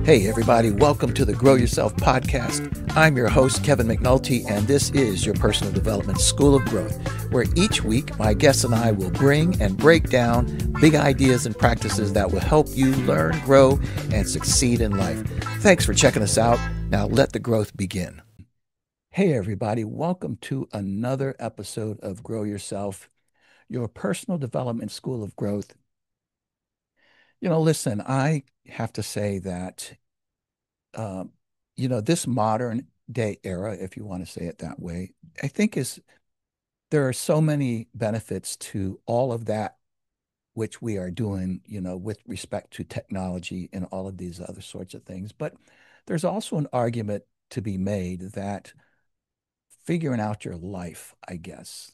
Hey, everybody, welcome to the Grow Yourself Podcast. I'm your host, Kevin McNulty, and this is your personal development school of growth, where each week my guests and I will bring and break down big ideas and practices that will help you learn, grow, and succeed in life. Thanks for checking us out. Now let the growth begin. Hey, everybody, welcome to another episode of Grow Yourself, your personal development school of growth. Listen, I have to say that, um, this modern day era, if you want to say it that way, I think there are so many benefits to all of that which we are doing, with respect to technology and all of these other sorts of things. But there's also an argument to be made that figuring out your life, I guess,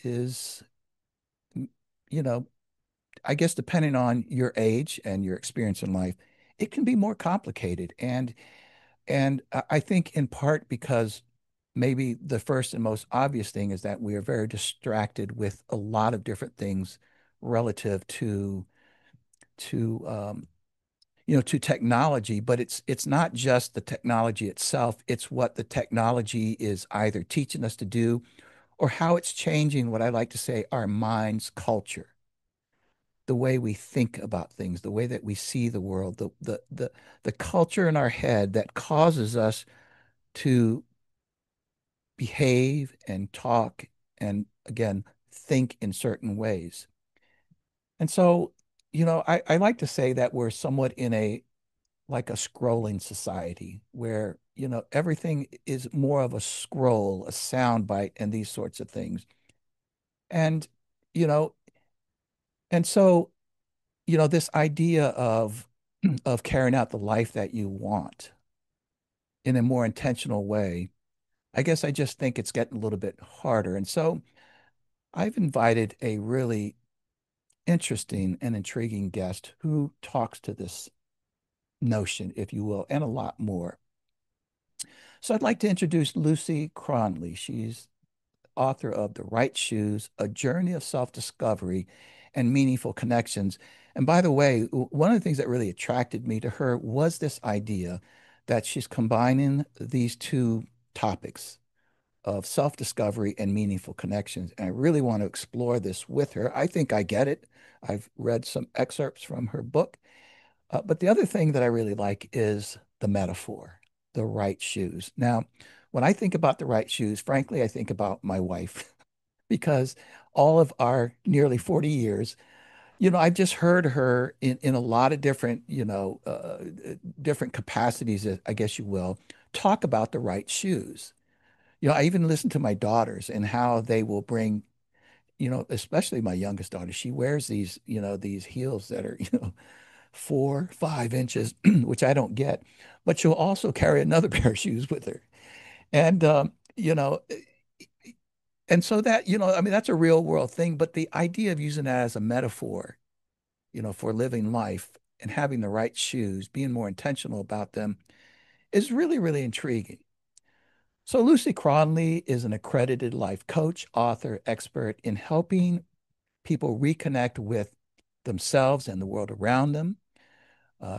is, you know, I guess depending on your age and your experience in life, it can be more complicated. And I think in part because maybe the first and most obvious thing is that we are very distracted with a lot of different things relative to technology, but it's not just the technology itself, it's what the technology is either teaching us to do or how it's changing what I like to say our mind's culture, the way we think about things, the way that we see the world, the culture in our head that causes us to behave and talk and again think in certain ways. And so, I like to say that we're somewhat in a like a scrolling society where, everything is more of a scroll, a sound bite, and these sorts of things. And, you know, and so, this idea of of carrying out the life that you want in a more intentional way, I guess I just think it's getting a little bit harder. And so I've invited a really interesting and intriguing guest who talks to this notion, if you will, and a lot more. So I'd like to introduce Lucy Cronly. She's author of The Right Shoes, A Journey of Self-Discovery and Meaningful Connections. And by the way, one of the things that really attracted me to her was this idea that she's combining these two topics of self-discovery and meaningful connections. And I really want to explore this with her. I think I get it. I've read some excerpts from her book. But the other thing that I really like is the metaphor, the right shoes. Now, when I think about the right shoes, frankly, I think about my wife because all of our nearly 40 years, I've just heard her in a lot of different, different capacities, I guess you will, talk about the right shoes. I even listen to my daughters and how they will bring, especially my youngest daughter, she wears these, these heels that are, 4, 5 inches, which I don't get, but she'll also carry another pair of shoes with her. And, and so that, I mean, that's a real world thing, but the idea of using that as a metaphor, for living life and having the right shoes, being more intentional about them is really, really intriguing. So Lucy Cronly is an accredited life coach, author, expert in helping people reconnect with themselves and the world around them,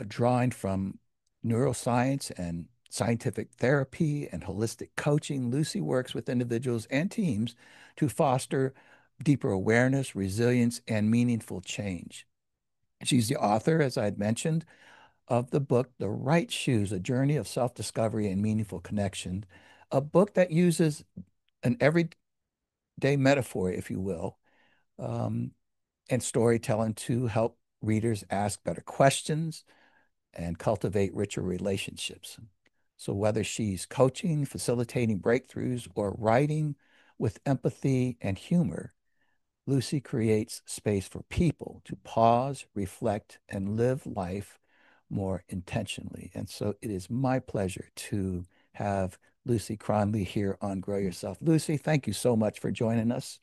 drawing from neuroscience and scientific therapy and holistic coaching. Lucy works with individuals and teams to foster deeper awareness, resilience, and meaningful change. She's the author, as I had mentioned, of the book, The Right Shoes, A Journey of Self-Discovery and Meaningful Connection, a book that uses an everyday metaphor, if you will, um, and storytelling to help readers ask better questions and cultivate richer relationships. So, whether she's coaching, facilitating breakthroughs, or writing with empathy and humor, Lucy creates space for people to pause, reflect, and live life more intentionally. And so it is my pleasure to have Lucy Cronly here on Grow Yourself. Lucy, thank you so much for joining us.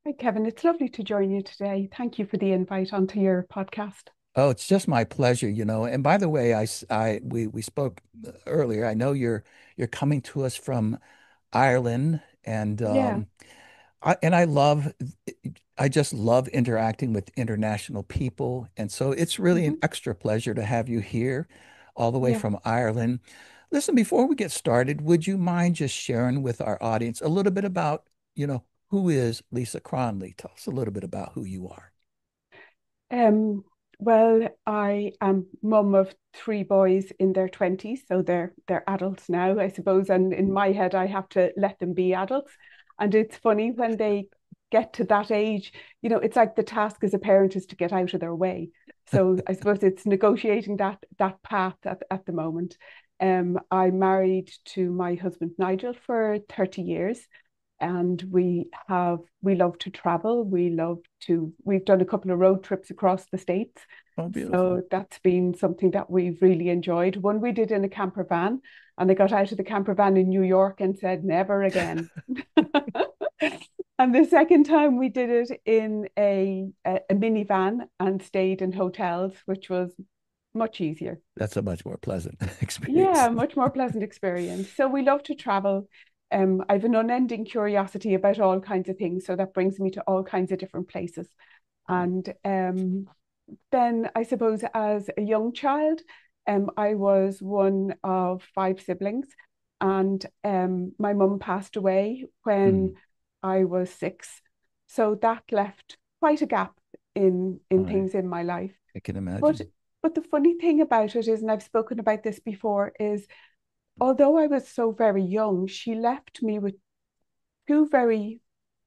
Hi, Kevin. It's lovely to join you today. Thank you for the invite onto your podcast. Oh, it's just my pleasure, And by the way, we spoke earlier. I know you're coming to us from Ireland, and Yeah. I just love interacting with international people, and so it's really an hmm extra pleasure to have you here. all the way Yeah. from Ireland. Listen, before we get started, would you mind just sharing with our audience a little bit about, who is Lisa Cronly? Tell us a little bit about who you are. Um, well, I am mum of three boys in their 20s, so they're adults now, I suppose. And in my head, I have to let them be adults. And it's funny when they get to that age, it's like the task as a parent is to get out of their way. So I suppose it's negotiating that path at the moment. I'm married to my husband Nigel for 30 years, and we love to travel. We've done a couple of road trips across the states, Oh, beautiful. so that's been something that we've really enjoyed. One we did in a camper van, and they got out of the camper van in New York and said never again. And the second time we did it in a minivan and stayed in hotels, which was much easier. That's a much more pleasant experience. Yeah, much more pleasant experience. So we love to travel. I have an unending curiosity about all kinds of things, so that brings me to all kinds of different places. And then I suppose as a young child, I was one of five siblings, and my mum passed away when Mm, I was six. So that left quite a gap in I, things in my life. I can But imagine. but the funny thing about it is, and I've spoken about this before, is although I was so very young, she left me with two very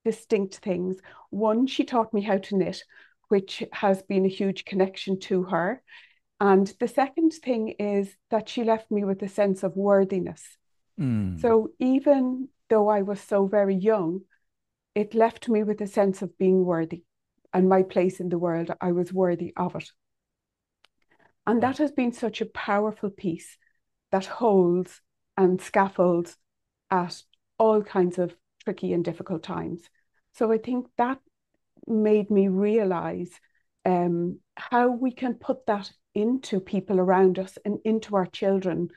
distinct things. One, she taught me how to knit, which has been a huge connection to her. And the second thing is that she left me with a sense of worthiness. Mm. So even though I was so very young, it left me with a sense of being worthy and my place in the world. I was worthy of it. And that has been such a powerful piece that holds and scaffolds at all kinds of tricky and difficult times. So I think that made me realize how we can put that into people around us and into our children,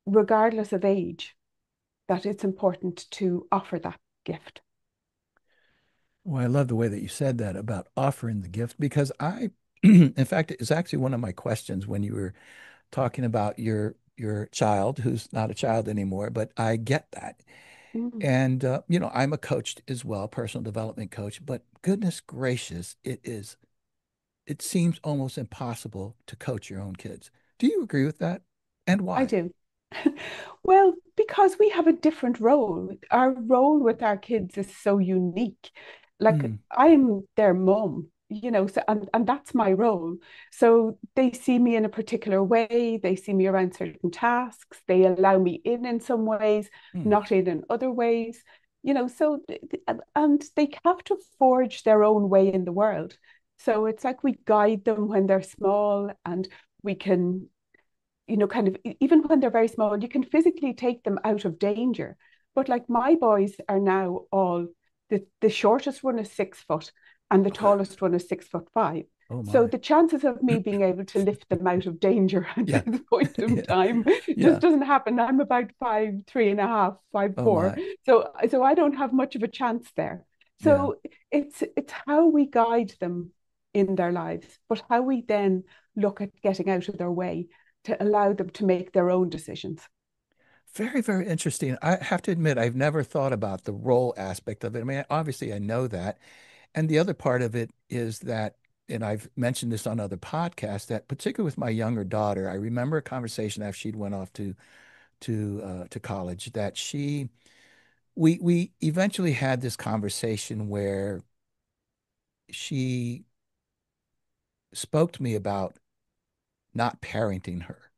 regardless of age, that it's important to offer that gift. Well, I love the way that you said that about offering the gift because in fact, it's actually one of my questions when you were talking about your child who's not a child anymore, but I get that. Mm, And I'm a coach as well, personal development coach, but goodness gracious, it seems almost impossible to coach your own kids. Do you agree with that? And I why? do. Well, because we have a different role. Our role with our kids is so unique. Like Mm, I'm their mom, so and that's my role. So they see me in a particular way, they see me around certain tasks, they allow me in some ways, mm. not in other ways, so and they have to forge their own way in the world. So it's like we guide them when they're small, and we can kind of even when they're very small, you can physically take them out of danger. But like my boys are now all the shortest one is 6 foot and the tallest one is 6'5". Oh So my. the chances of me being able to lift them out of danger at Yeah. this point in Yeah. time just Yeah. doesn't happen. I'm about 5'3.5", five Oh four. my. So I don't have much of a chance there. Yeah. So it's how we guide them in their lives, but how we then look at getting out of their way to allow them to make their own decisions. Very, very interesting. I have to admit, I've never thought about the role aspect of it. I mean, obviously, I know that. And the other part of it is that, and I've mentioned this on other podcasts, that particularly with my younger daughter, I remember a conversation after she'd went off to college that we eventually had this conversation where she spoke to me about not parenting her.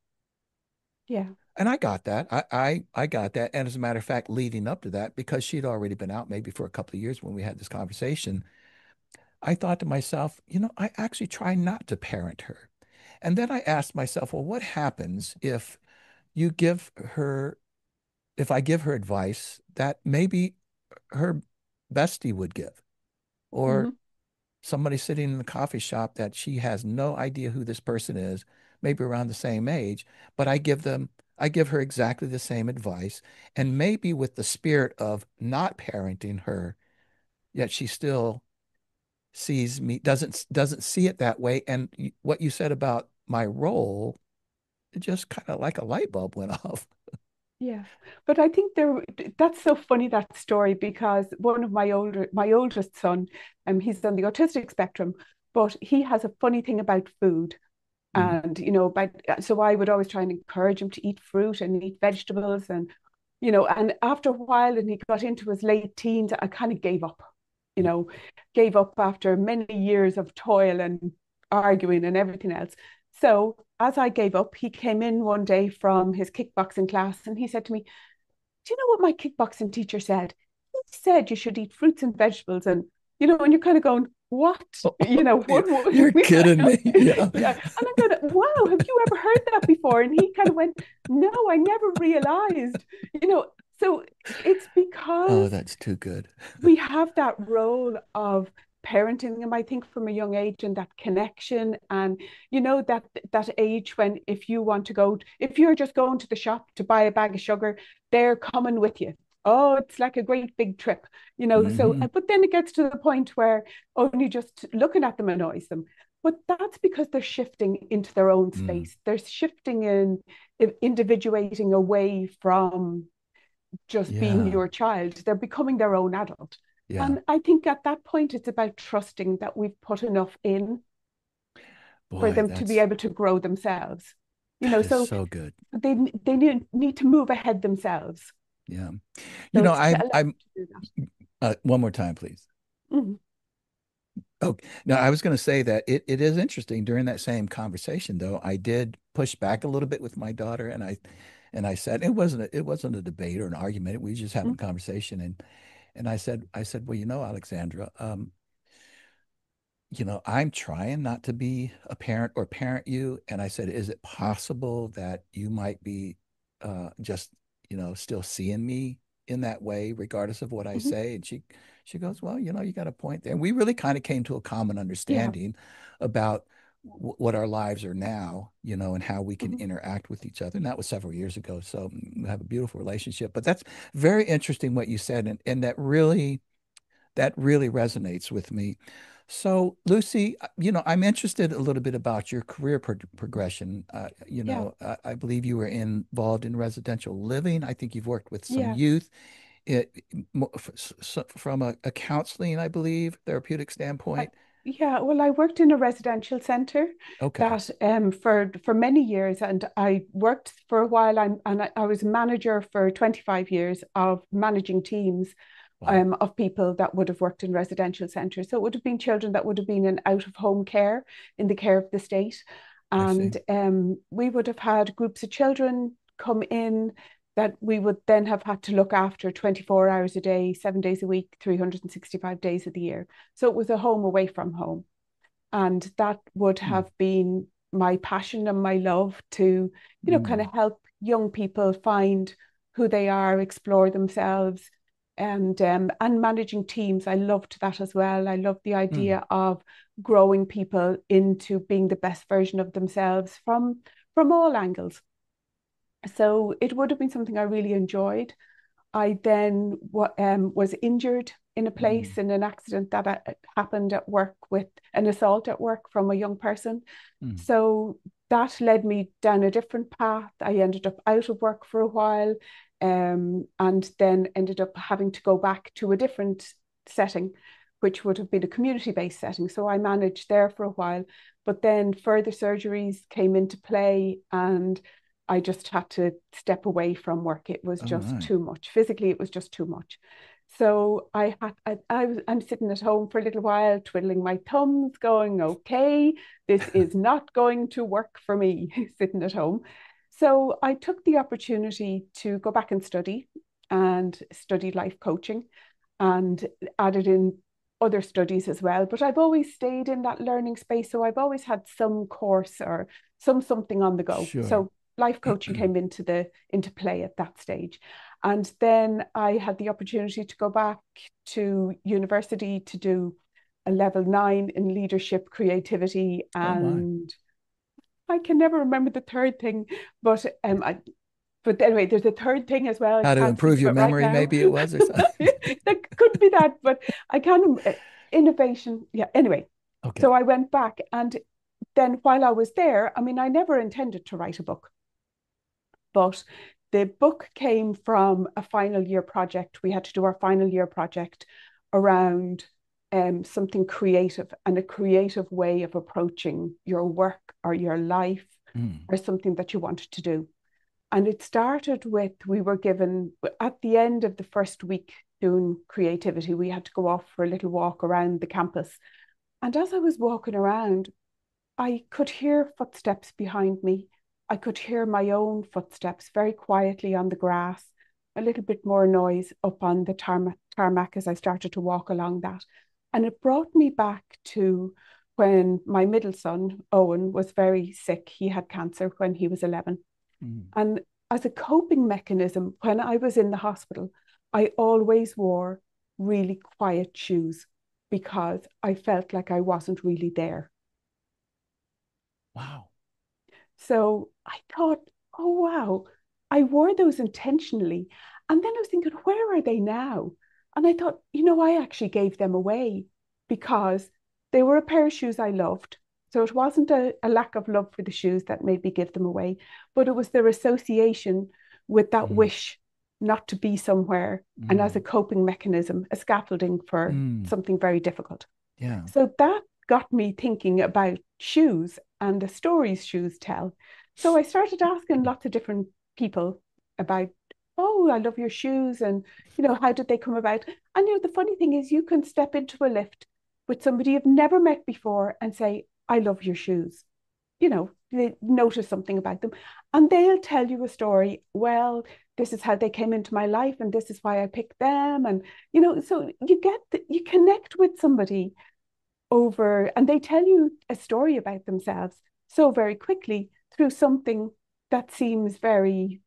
Yeah. And I got that. I got that. And as a matter of fact, leading up to that, because she'd already been out maybe for a couple of years when we had this conversation, I thought to myself, I actually try not to parent her. And then I asked myself, well, what happens if you give her, if I give her advice that maybe her bestie would give, or Mm-hmm. somebody sitting in the coffee shop that she has no idea who this person is, maybe around the same age, but I give her exactly the same advice, and maybe with the spirit of not parenting her, yet she still doesn't see it that way. And what you said about my role it just kind of like a light bulb went off. Yeah, but I think that's so funny, that story, because one of my oldest son, he's on the autistic spectrum, but he has a funny thing about food. Mm. And, so I would always try and encourage him to eat fruit and eat vegetables. And, and after a while, and he got into his late teens, I kind of you Yeah. know, gave up after many years of toil and arguing and everything else. So as I gave up, he came in one day from his kickboxing class and he said to me, "Do you know what my kickboxing teacher said? He said you should eat fruits and vegetables." And, and you're kind of going, what? What? You're kidding me. Yeah. Yeah. And I'm going, wow, have you ever heard that before? And he kind of went, no, I never realized, so it's Oh, because that's too good. we have that role of parenting them, I think, from a young age, and that connection. And that age when, if you're just going to the shop to buy a bag of sugar, they're coming with you. Oh, it's like a great big trip, so, Hmm. but then it gets to the point where only just looking at them annoys them. But that's because they're shifting into their own Mm. space. They're shifting in, individuating away from just being Yeah. your child. They're becoming their own adult. Yeah. And I think at that point, it's about trusting that we've put enough in for Boy, them to be able to grow themselves. that is So so good. they need to move ahead themselves. Yeah. So it's to I'm allow them I'm to do that. one more time, please. Mhm. Oh, no, I was going to say that it is interesting during that same conversation, though. I did push back a little bit with my daughter, and I said it wasn't a debate or an argument. We were just having a Mhm. conversation, and I said, well, Alexandra, I'm trying not to be a parent or parent you. And I said, is it possible that you might be just, still seeing me in that way, regardless of what I Mhm. say? And she goes, well, you got a point there. And we really kind of came to a common Yeah. understanding about what our lives are now, and how we can Mhm. interact with each other. And that was several years ago. So we have a beautiful relationship. But that's very interesting what you said. And that really resonates with me. So, Lucy, I'm interested a little bit about your career progression. Yeah. I believe you were involved in residential living. I think you've worked with some Yeah. youth it, from a counseling, I believe, therapeutic I, standpoint. yeah, well, I worked in a residential center Okay. that for many years, and I worked for a while. I was manager for 25 years of managing teams Wow. of people that would have worked in residential centres. So it would have been children that would have been in out of home care, in the care of the state. I see. And we would have had groups of children come in that we would then have had to look after 24 hours a day, 7 days a week, 365 days of the year. So it was a home away from home. And that would Hmm. have been my passion and my love to, kind Mm. of help young people find who they are, explore themselves, and managing teams. I loved that as well. I loved the Mm. idea of growing people into being the best version of themselves from all angles. So it would have been something I really enjoyed. I then was injured in a Mm. place in an accident that happened at work, with an assault at work from a young person. Mm. So that led me down a different path. I ended up out of work for a while, and then ended up having to go back to a different setting, which would have been a community-based setting. So I managed there for a while, but then further surgeries came into play, and I just had to step away from work. It was All just right. too much. Physically, it was just too much. So I'm sitting at home for a little while, twiddling my thumbs, going, okay, this is not going to work for me, sitting at home. So I took the opportunity to go back and study life coaching, and added in other studies as well. But I've always stayed in that learning space. So I've always had some course or something on the go. Sure. So life coaching came into play at that stage. And then I had the opportunity to go back to university to do a level 9 in leadership, creativity, Oh my. and I can never remember the third thing, but but anyway, there's a third thing as well. I How to can't think improve of your it right memory, now. maybe it was or something. That could be that, but I can't. Innovation. Yeah. Anyway, Okay. so I went back, and then while I was there, I mean, I never intended to write a book. But the book came from a final year project. We had to do our final year project around something creative and a creative way of approaching your work or your life Mm. or something that you wanted to do. And it started with, we were given, at the end of the first week doing creativity, we had to go off for a little walk around the campus. And as I was walking around, I could hear footsteps behind me. I could hear my own footsteps very quietly on the grass, a little bit more noise up on the tarmac as I started to walk along that. And it brought me back to when my middle son, Owen, was very sick. He had cancer when he was 11. Mm. And as a coping mechanism, when I was in the hospital, I always wore really quiet shoes because I felt like I wasn't really there. Wow. So I thought, oh, wow, I wore those intentionally. And then I was thinking, where are they now? And I thought, I actually gave them away because they were a pair of shoes I loved. So it wasn't a lack of love for the shoes that made me give them away, but it was their association with that Mm. wish not to be somewhere and as a Mm. coping mechanism, a scaffolding for Mm. something very difficult. Yeah. So that got me thinking about shoes and the stories shoes tell. So I started asking lots of different people about, oh, I love your shoes. And, how did they come about? And, the funny thing is, you can step into a lift with somebody you've never met before and say, I love your shoes. They notice something about them and they'll tell you a story. Well, this is how they came into my life and this is why I picked them. And, so you connect with somebody over and they tell you a story about themselves so very quickly through something that seems very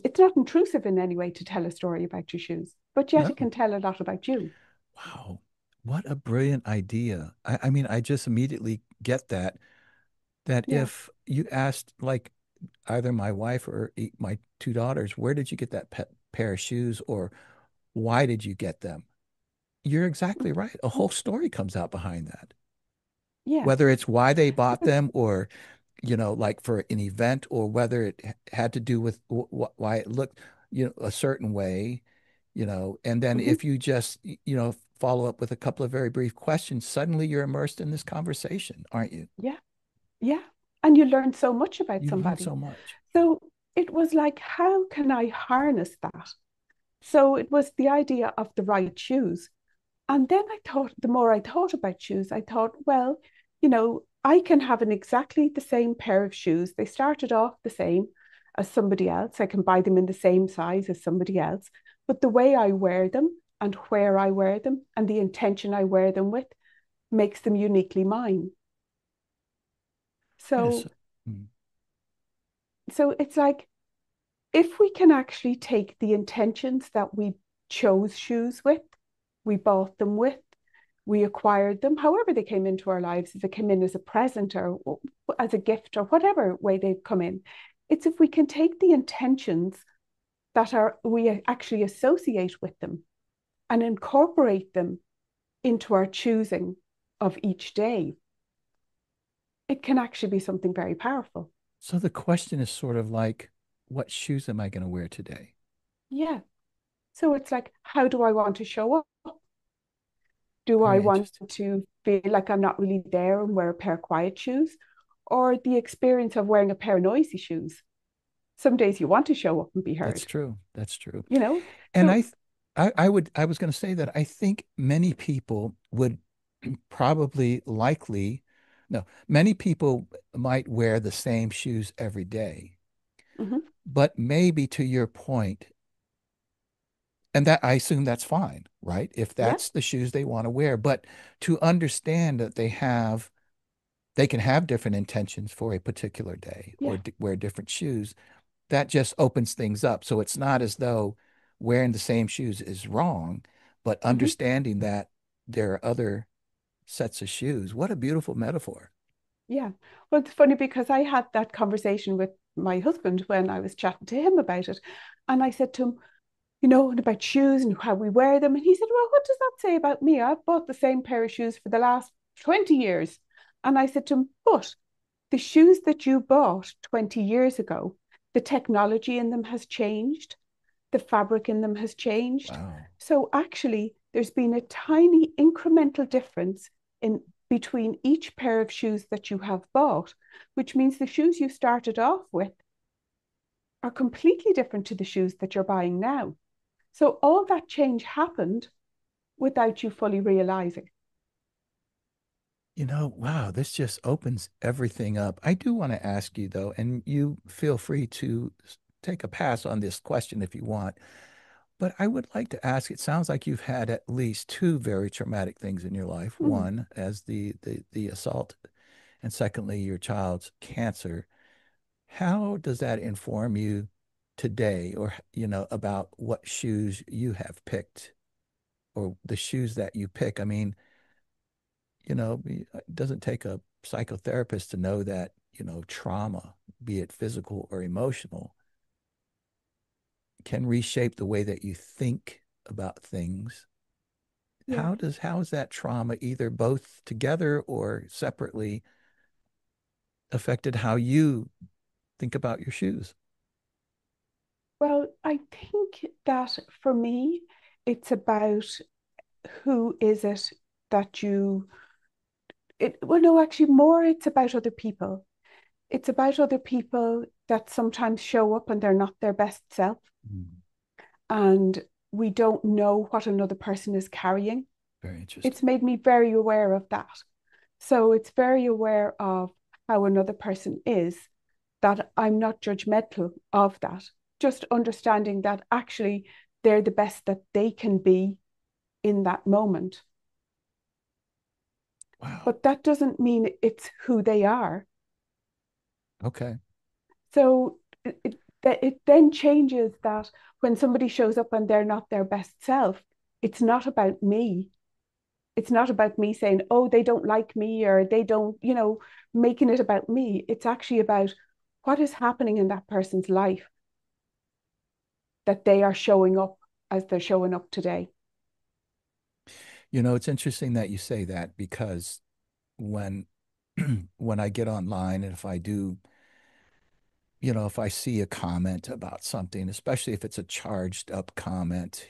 it's not intrusive in any way to tell a story about your shoes, but yet No. it can tell a lot about you. Wow. What a brilliant idea. I mean, I just immediately get that Yeah. if you asked like either my wife or my two daughters, where did you get that pair of shoes or why did you get them? You're exactly right. A whole story comes out behind that. Yeah. Whether it's why they bought them or, like for an event or whether it had to do with why it looked, a certain way, and then Hmm. if you just, follow up with a couple of very brief questions, suddenly you're immersed in this conversation, aren't you? Yeah. Yeah. And you learn so much about You learn somebody. so much. So it was like, how can I harness that? So it was the idea of the right shoes. And then I thought, the more I thought about shoes, I thought, well, I can have an exactly the same pair of shoes. They started off the same as somebody else. I can buy them in the same size as somebody else. But the way I wear them and where I wear them and the intention I wear them with makes them uniquely mine. That is, So, mm, so it's like if we can actually take the intentions that we chose shoes with, we bought them with, we acquired them, however they came into our lives, if it came in as a present or as a gift or whatever way they've come in. It's if we can take the intentions that are we actually associate with them and incorporate them into our choosing of each day, it can actually be something very powerful. so the question is sort of like, what shoes am I going to wear today? Yeah. So it's like, how do I want to show up? Do I Very want interesting. to feel like I'm not really there and wear a pair of quiet shoes? Or the experience of wearing a pair of noisy shoes? Some days you want to show up and be That's heard, true. That's true. you know? And So, I was going to say that I think many people would probably likely, no, many people might wear the same shoes every day, mhm, but maybe to your point, and that I assume that's fine, right? If yeah, that's the shoes they want to wear, but to understand that they can have different intentions for a particular day or yeah, wear different shoes, that just opens things up. So it's not as though wearing the same shoes is wrong, but mhm, understanding that there are other sets of shoes. What a beautiful metaphor. yeah. Well, it's funny because I had that conversation with my husband when I was chatting to him about it. And I said to him, and about shoes and how we wear them. And he said, well, what does that say about me? I've bought the same pair of shoes for the last 20 years. And I said to him, but the shoes that you bought 20 years ago The technology in them has changed. The fabric in them has changed. Wow. So actually, there's been a tiny incremental difference in between each pair of shoes that you have bought, which means the shoes you started off with are completely different to the shoes that you're buying now. So all that change happened without you fully realizing. Wow, this just opens everything up. I do want to ask you though, and you feel free to take a pass on this question if you want, but I would like to ask, it sounds like you've had at least two very traumatic things in your life. Mm, One, as the assault, and secondly, your child's cancer. How does that inform you today or about what shoes you have picked or the shoes that you pick? I mean, it doesn't take a psychotherapist to know that, trauma, be it physical or emotional, can reshape the way that you think about things. yeah. How is that trauma either both together or separately affected how you think about your shoes? Well, I think that for me, it's about who is it that well, no, actually, more it's about other people. It's about other people that sometimes show up and they're not their best self. Mm, And we don't know what another person is carrying. very interesting. It's made me very aware of that. So it's very aware of how another person is, that I'm not judgmental of that. Just understanding that actually they're the best that they can be in that moment. Wow. But that doesn't mean it's who they are. Okay. So it then changes that when somebody shows up and they're not their best self, it's not about me. It's not about me saying, oh, they don't like me or they don't, making it about me. It's actually about what is happening in that person's life that they are showing up as they're showing up today. It's interesting that you say that because when when I get online and if I do, if I see a comment about something, especially if it's a charged up comment,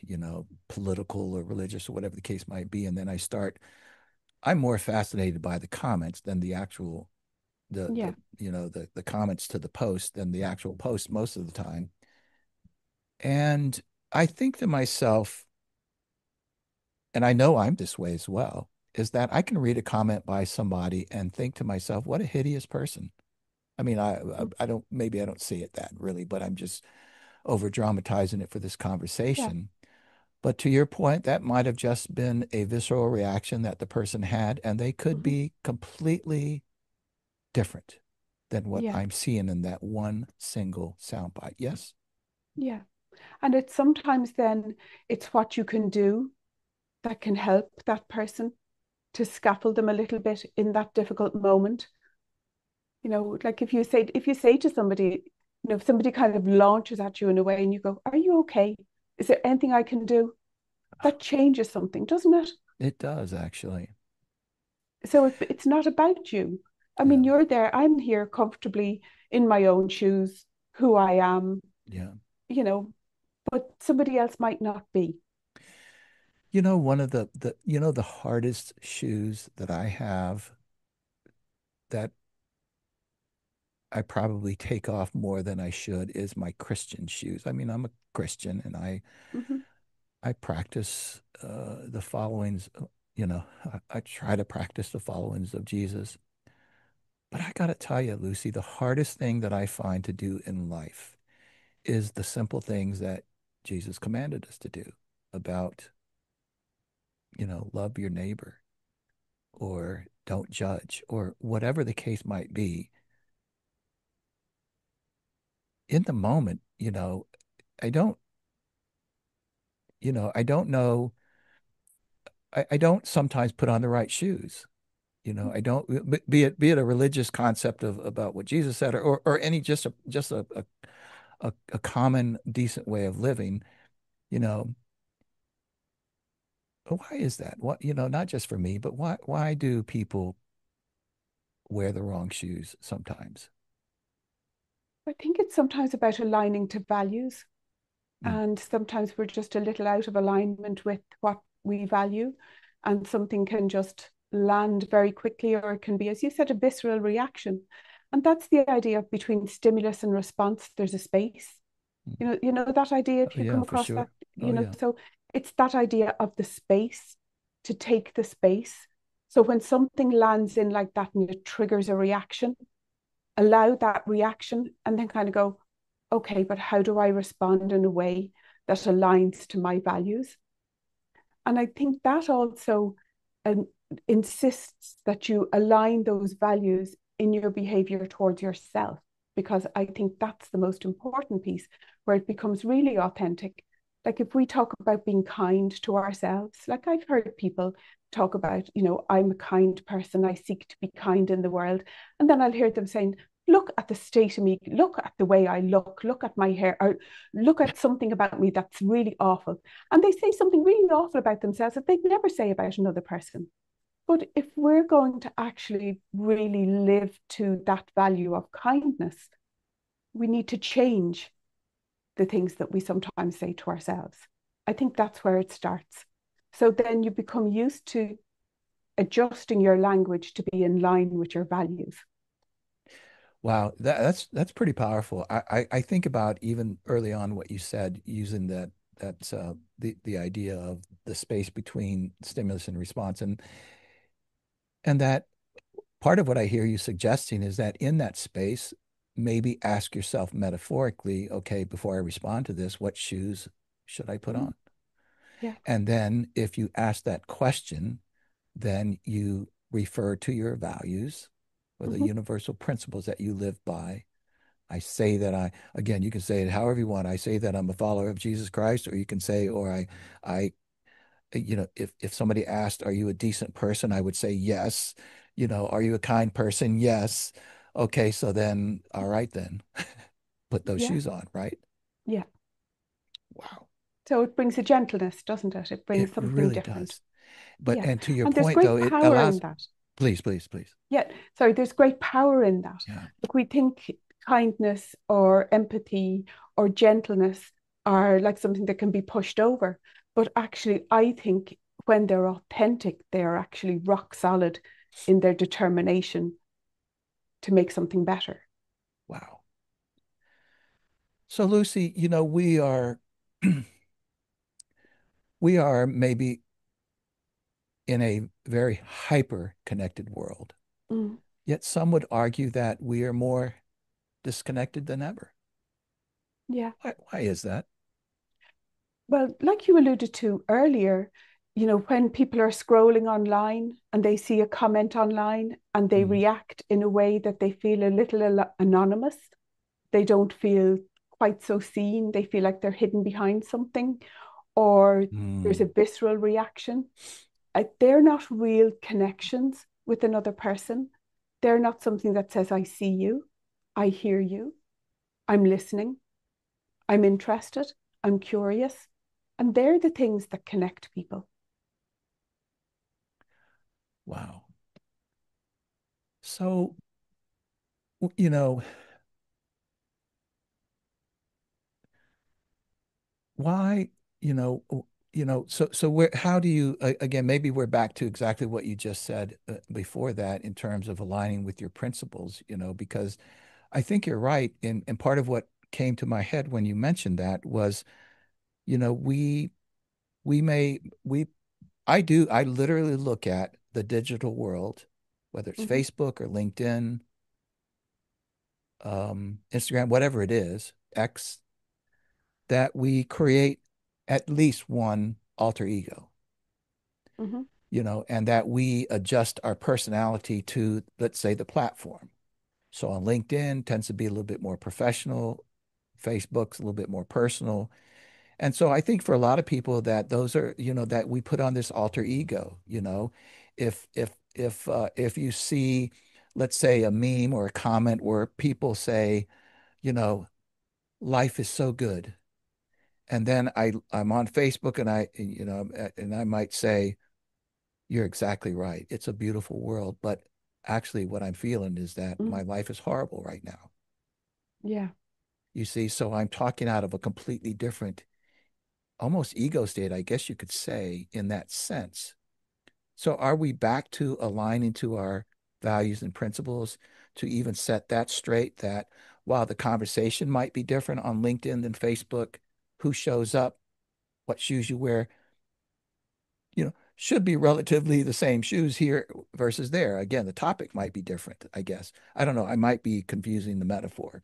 political or religious or whatever the case might be, and then I'm more fascinated by the comments than the actual Yeah. the comments to the post than the actual post most of the time. And I think to myself, and I know I'm this way as well, is that I can read a comment by somebody and think to myself, what a hideous person. I mean, I don't, maybe I don't see it that really, but I'm just over dramatizing it for this Yeah. conversation. But to your point, that might have just been a visceral reaction that the person had, and they could Hmm. be completely different than what Yeah. I'm seeing in that one single soundbite. Yes. Yeah. And it's sometimes then it's what you can do that can help that person to scaffold them a little bit in that difficult moment. Like if you say to somebody, if somebody kind of launches at you in a way and you go, are you okay? Is there anything I can do? That changes something, doesn't it? It does actually. So it's not about you. I Yeah. mean, you're there, I'm here comfortably in my own shoes, who I am, Yeah. you know, but somebody else might not be. One of the hardest shoes that I have that I probably take off more than I should is my Christian shoes. I mean, I'm a Christian and Hmm. I practice the followings, I try to practice the followings of Jesus. But I got to tell you, Lucy, the hardest thing that I find to do in life is the simple things that Jesus commanded us to do about, love your neighbor or don't judge or whatever the case might be. In the moment, I don't, I don't know. I don't sometimes put on the right shoes. I don't be it a religious concept of about what Jesus said or any just a common decent way of living, you know. Why is that? What, not just for me, but why do people wear the wrong shoes sometimes? I think it's sometimes about aligning to values. Mm, And sometimes we're just a little out of alignment with what we value. And something can just land very quickly, or it can be, as you said, a visceral reaction. And that's the idea of between stimulus and response, there's a space. mm. You know that idea, if Oh, you yeah, come for across that, sure. Oh, yeah. so it's that idea of the space, to take the space. So when something lands in like that and it triggers a reaction, allow that reaction and then kind of go, okay, but how do I respond in a way that aligns to my values? And I think that also um, insists that you align those values in your behavior towards yourself, because I think that's the most important piece where it becomes really authentic. Like if we talk about being kind to ourselves, like I've heard people talk about, I'm a kind person, I seek to be kind in the world. And then I'll hear them saying, look at the state of me, look at the way I look at my hair, or look at something about me that's really awful. And they say something really awful about themselves that they'd never say about another person. But if we're going to actually really live to that value of kindness, we need to change the things that we sometimes say to ourselves. I think that's where it starts. So then you become used to adjusting your language to be in line with your values. Wow, that's pretty powerful. I think about even early on what you said, using that's the idea of the space between stimulus and response, and that part of what I hear you suggesting is that in that space, maybe ask yourself metaphorically, okay, before I respond to this, what shoes should I put Mm, on? yeah. And then if you ask that question, then you refer to your values or the Mm-hmm. universal principles that you live by. I say that again, you can say it however you want. I say that I'm a follower of Jesus Christ, or you can say, I, if somebody asked, are you a decent person? I would say yes. Are you a kind person? Yes. Okay, so then, all right, then put those Yeah. shoes on, right? Yeah. Wow. So it brings a gentleness, doesn't it? It It brings something really different. does. But, Yeah. and to your And there's point, though, great it power in allows, that. please, please, please. Yeah. Sorry, there's great power in that. Yeah. Like we think kindness or empathy or gentleness are like something that can be pushed over. But actually, I think when they're authentic, they're actually rock solid in their determination to make something better. Wow. So, Lucy, we are maybe in a very hyper connected world. Mm, Yet some would argue that we are more disconnected than ever. yeah. Why is that? Well, like you alluded to earlier, when people are scrolling online and they see a comment online and they Mm, react in a way that they feel a little anonymous, they don't feel quite so seen, they feel like they're hidden behind something, or there's a mm, visceral reaction. They're not real connections with another person. They're not something that says, I see you, I hear you, I'm listening, I'm interested, I'm curious. And they're the things that connect people. wow. So, w- you know, why, so how do you, again, maybe we're back to exactly what you just said before that in terms of aligning with your principles, because I think you're right. And part of what came to my head when you mentioned that was, you know, we may, we, I literally look at the digital world, whether it's Mm-hmm, Facebook or LinkedIn, Instagram, whatever it is, X, that we create at least one alter ego, mm-hmm, and that we adjust our personality to, let's say, the platform. So on LinkedIn tends to be a little bit more professional, Facebook's a little bit more personal. And so I think for a lot of people that those are, that we put on this alter ego, if you see, let's say, a meme or a comment where people say, you know, life is so good. And then I'm on Facebook and I might say, you're exactly right. It's a beautiful world, but actually what I'm feeling is that mm-hmm. my life is horrible right now. Yeah. You see, so I'm talking out of a completely different, almost ego state, I guess you could say, in that sense. So are we back to aligning to our values and principles to even set that straight that while the conversation might be different on LinkedIn than Facebook, who shows up, what shoes you wear, should be relatively the same shoes here versus there. Again, the topic might be different, I guess. I don't know. I might be confusing the metaphor.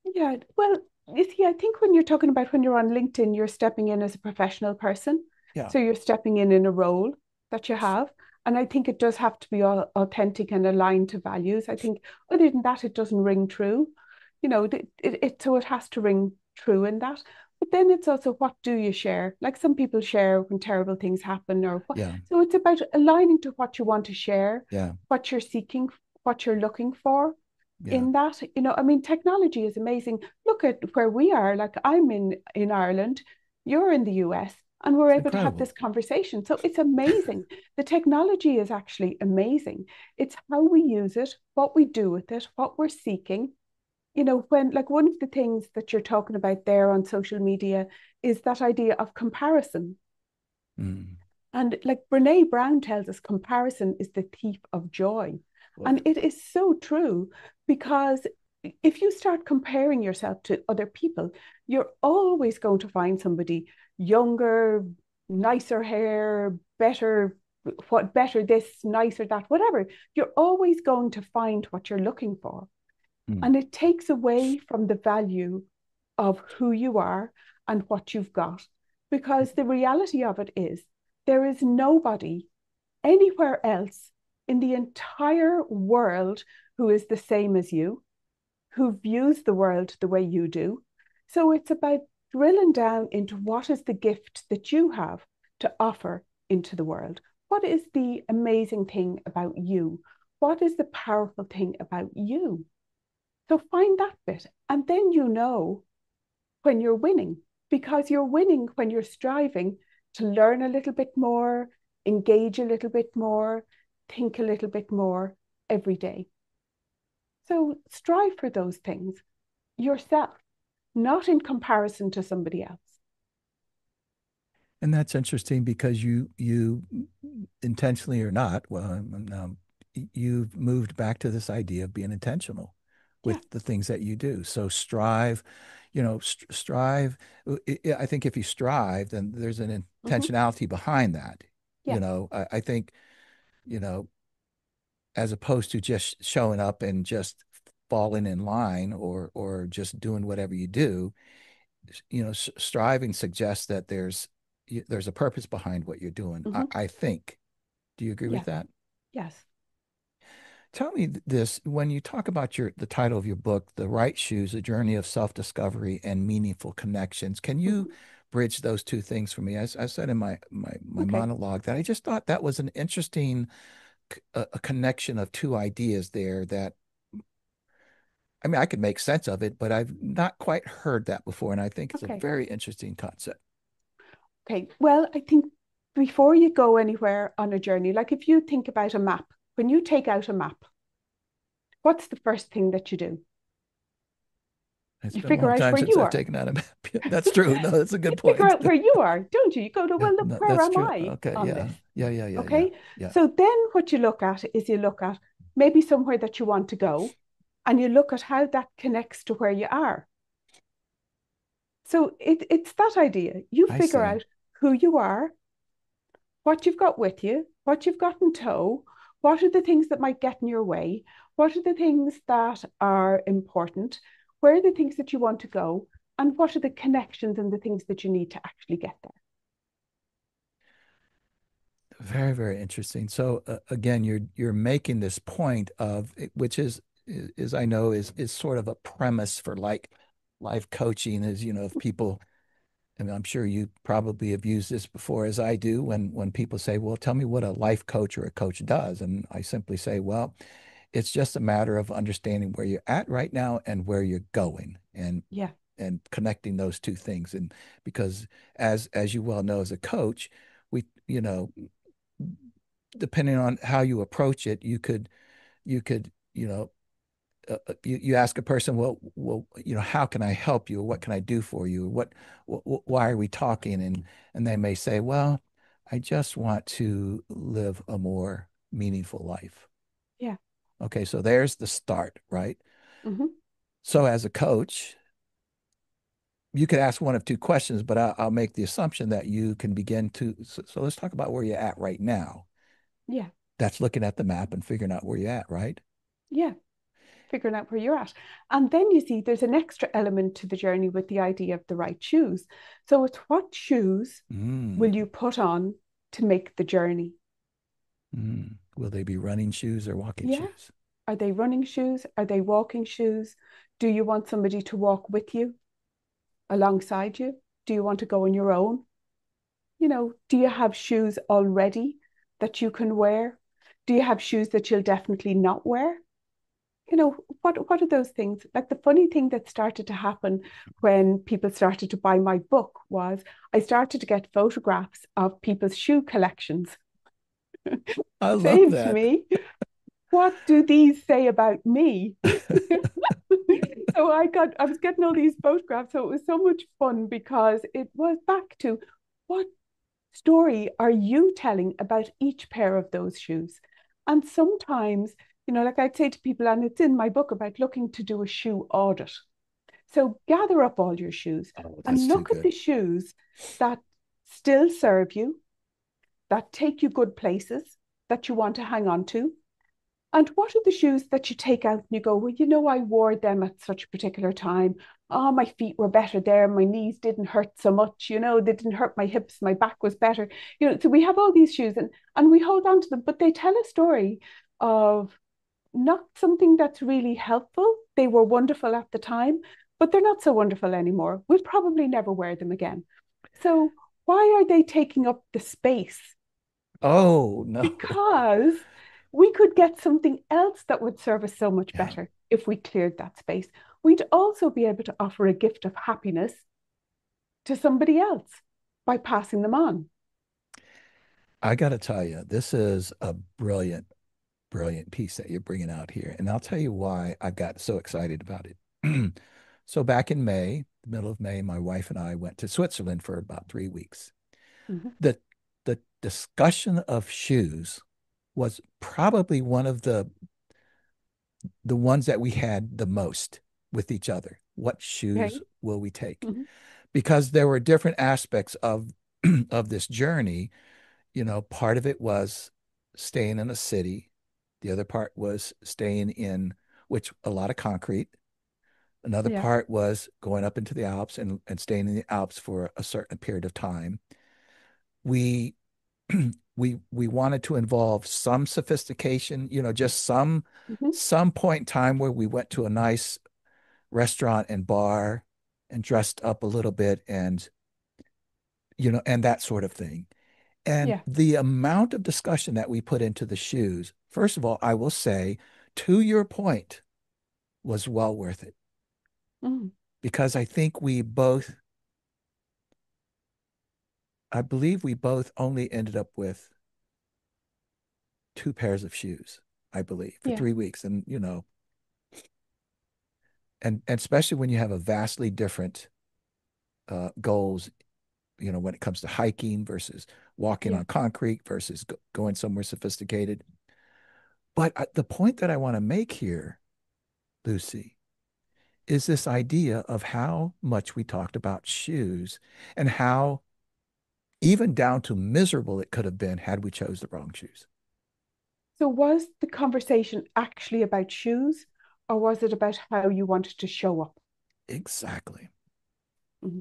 Yeah. Well, you see, I think when you're talking about when you're on LinkedIn, you're stepping in as a professional person. Yeah. So you're stepping in a role that you have. And I think it does have to be all authentic and aligned to values. I think other than that, it doesn't ring true. So it has to ring true in that. But then it's also what do you share? Like some people share when terrible things happen or what. Yeah. So it's about aligning to what you want to share, Yeah. what you're seeking, what you're looking for Yeah. in that. I mean, technology is amazing. Look at where we are. Like I'm in Ireland, you're in the US, and we're It's able to have incredible. this conversation. So it's amazing. The technology is actually amazing. It's how we use it, what we do with it, what we're seeking. When like one of the things that you're talking about there on social media is that idea of comparison. Mm. And like Brene Brown tells us, comparison is the thief of joy. Well, And it is so true because if you start comparing yourself to other people, you're always going to find somebody younger, nicer hair, better this, nicer that, whatever. You're always going to find what you're looking for. mm. And it takes away from the value of who you are and what you've got. Because the reality of it is, there is nobody anywhere else in the entire world who is the same as you, who views the world the way you do. So it's about drilling down into what is the gift that you have to offer into the world. What is the amazing thing about you? What is the powerful thing about you? So find that bit, and then when you're winning, because you're winning when you're striving to learn a little bit more, engage a little bit more, think a little bit more every day. So strive for those things yourself, not in comparison to somebody else. And that's interesting because you intentionally or not, well, you've moved back to this idea of being intentional Yeah. with the things that you do. So strive, strive. I think if you strive, then there's an Mm-hmm. intentionality behind that. Yes. I think, you know, as opposed to just showing up and just falling in line or just doing whatever you do, striving suggests that there's a purpose behind what you're doing. I, Mm-hmm. I think. Do you agree with Yes. that? Yes. Tell me this, when you talk about the title of your book, The Right Shoes, A Journey of Self-Discovery and Meaningful Connections, can you Mm-hmm. bridge those two things for me? As I said in my Okay. monologue, that I just thought that was an interesting a connection of two ideas there that, I mean, I could make sense of it, but I've not quite heard that before. And I think it's a Okay. very interesting concept. Okay. Well, I think before you go anywhere on a journey, like if you think about a map, when you take out a map, what's the first thing that you do? It's You been a figure long out time where since you I've are. taken out a map. That's true. No, that's a You good figure point. out where you are, don't you? You go to, Yeah, well, look, no, where that's am true. I Okay, on yeah. this? Yeah, yeah, yeah, yeah. Okay. Yeah. So then what you look at is you look at maybe somewhere that you want to go and you look at how that connects to where you are. So it's that idea. You I figure see. out who you are, what you've got with you, what you've got in tow, what are the things that might get in your way, what are the things that are important, where are the things that you want to go, and what are the connections and the things that you need to actually get there. Very, very interesting. So again, you're making this point of which is I know is sort of a premise for like life coaching is, if people, and I'm sure you probably have used this before as I do when people say, well, tell me what a life coach or a coach does. And I simply say, well, it's just a matter of understanding where you're at right now and where you're going Yeah. and connecting those two things. And because as you well know, as a coach, we, depending on how you approach it, you could, you ask a person, how can I help you? Or what can I do for you? Why are we talking? And they may say, well, I just want to live a more meaningful life. Yeah. Okay, so there's the start, right? Hmm. So as a coach, you could ask one of two questions, but I'll make the assumption that you can begin to. So let's talk about where you're at right now. Yeah. That's looking at the map and figuring out where you're at, right? Yeah. Figuring out where you're at. And then you see there's an extra element to the journey with the idea of the right shoes. So it's what shoes Mm, will you put on to make the journey? Will they be running shoes or walking Yeah. shoes? Are they running shoes? Are they walking shoes? Do you want somebody to walk with you, alongside you? Do you want to go on your own? Do you have shoes already that you can wear? Do you have shoes that you'll definitely not wear? What are those things? Like the funny thing that started to happen when people started to buy my book was I started to get photographs of people's shoe collections I love saying to that. me, what do these say about me? So I was getting all these photographs. So it was so much fun because it was back to what story are you telling about each pair of those shoes? And sometimes, like I'd say to people, and it's in my book about looking to do a shoe audit. So gather up all your shoes Oh, that's and too look at good. the shoes that still serve you, that take you good places, that you want to hang on to. And what are the shoes that you take out and you go, well, I wore them at such a particular time. Oh, my feet were better there. My knees didn't hurt so much. They didn't hurt my hips. My back was better. So we have all these shoes and we hold on to them, but they tell a story of not something that's really helpful. They were wonderful at the time, but they're not so wonderful anymore. We'll probably never wear them again. So why are they taking up the space? Oh, no. Because we could get something else that would serve us so much Yeah. better if we cleared that space. We'd also be able to offer a gift of happiness to somebody else by passing them on. I got to tell you, this is a brilliant, brilliant piece that you're bringing out here. And I'll tell you why I got so excited about it. So back in May, the middle of May, my wife and I went to Switzerland for about 3 weeks. Mm-hmm. The the discussion of shoes was probably one of the ones that we had the most with each other. What shoes Okay. will we take? Mm-hmm. Because there were different aspects of of this journey. Part of it was staying in a city. The other part was staying in which a lot of concrete. Another Yeah. part was going up into the Alps and staying in the Alps for a certain period of time. We we wanted to involve some sophistication, just Mm-hmm. some point in time where we went to a nice restaurant and bar and dressed up a little bit and that sort of thing. And Yeah. the amount of discussion that we put into the shoes, first of all, I will say, to your point, was well worth it Mm-hmm. because I believe we both only ended up with two pairs of shoes, I believe, for Yeah. 3 weeks. And especially when you have a vastly different goals, when it comes to hiking versus walking Yeah. on concrete versus going somewhere sophisticated. But the point that I want to make here, Lucy, is this idea of how much we talked about shoes and how even down to miserable it could have been had we chose the wrong shoes. So was the conversation actually about shoes or was it about how you wanted to show up? Exactly. Mm-hmm.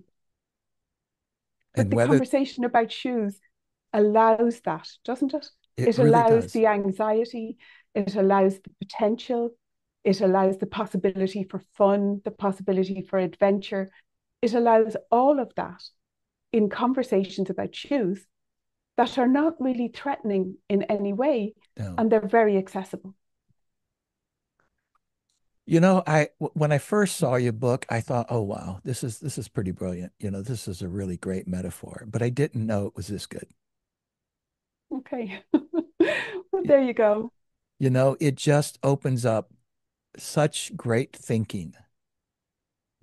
But And the whether conversation about shoes allows that, doesn't it? it It really allows does. the anxiety, it allows the potential, it allows the possibility for fun, the possibility for adventure. It allows all of that in conversations about shoes that are not really threatening in any way No. and they're very accessible. When I first saw your book, I thought, oh wow, this is pretty brilliant. This is a really great metaphor, but I didn't know it was this good. Okay. Well, there you go. It just opens up such great thinking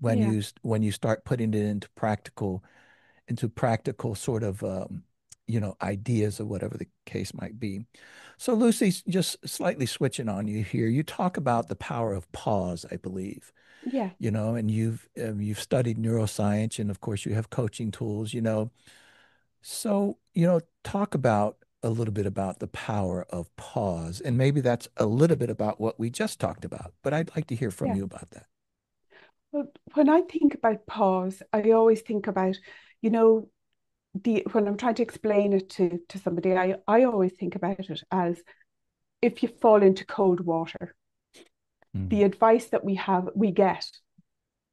Yeah. when you start putting it into practical sort of ideas or whatever the case might be. So Lucy, just slightly switching on you here, you talk about the power of pause, I believe, Yeah. and you've studied neuroscience, and of course you have coaching tools, So, talk about a little bit about the power of pause, and maybe that's a little bit about what we just talked about, but I'd like to hear from Yeah. you about that. Well, when I think about pause, I always think about, you know, the when I'm trying to explain it to somebody, I always think about it as if you fall into cold water. Mm. The advice that we get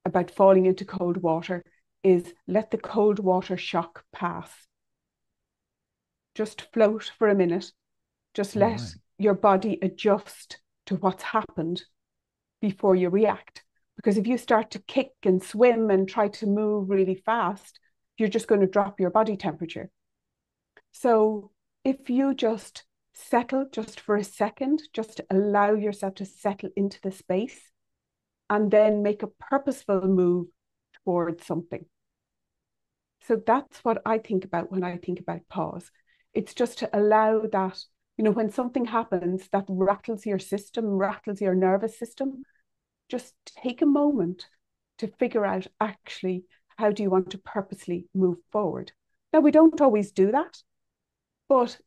about falling into cold water is let the cold water shock pass. Just float for a minute. Just Oh my. let your body adjust to what's happened before you react. Because if you start to kick and swim and try to move really fast, you're just going to drop your body temperature. So if you just settle just for a second, just allow yourself to settle into the space and then make a purposeful move towards something. So that's what I think about when I think about pause. It's just to allow that, when something happens that rattles your system, rattles your nervous system, just take a moment to figure out actually how do you want to purposely move forward. Now, we don't always do that, but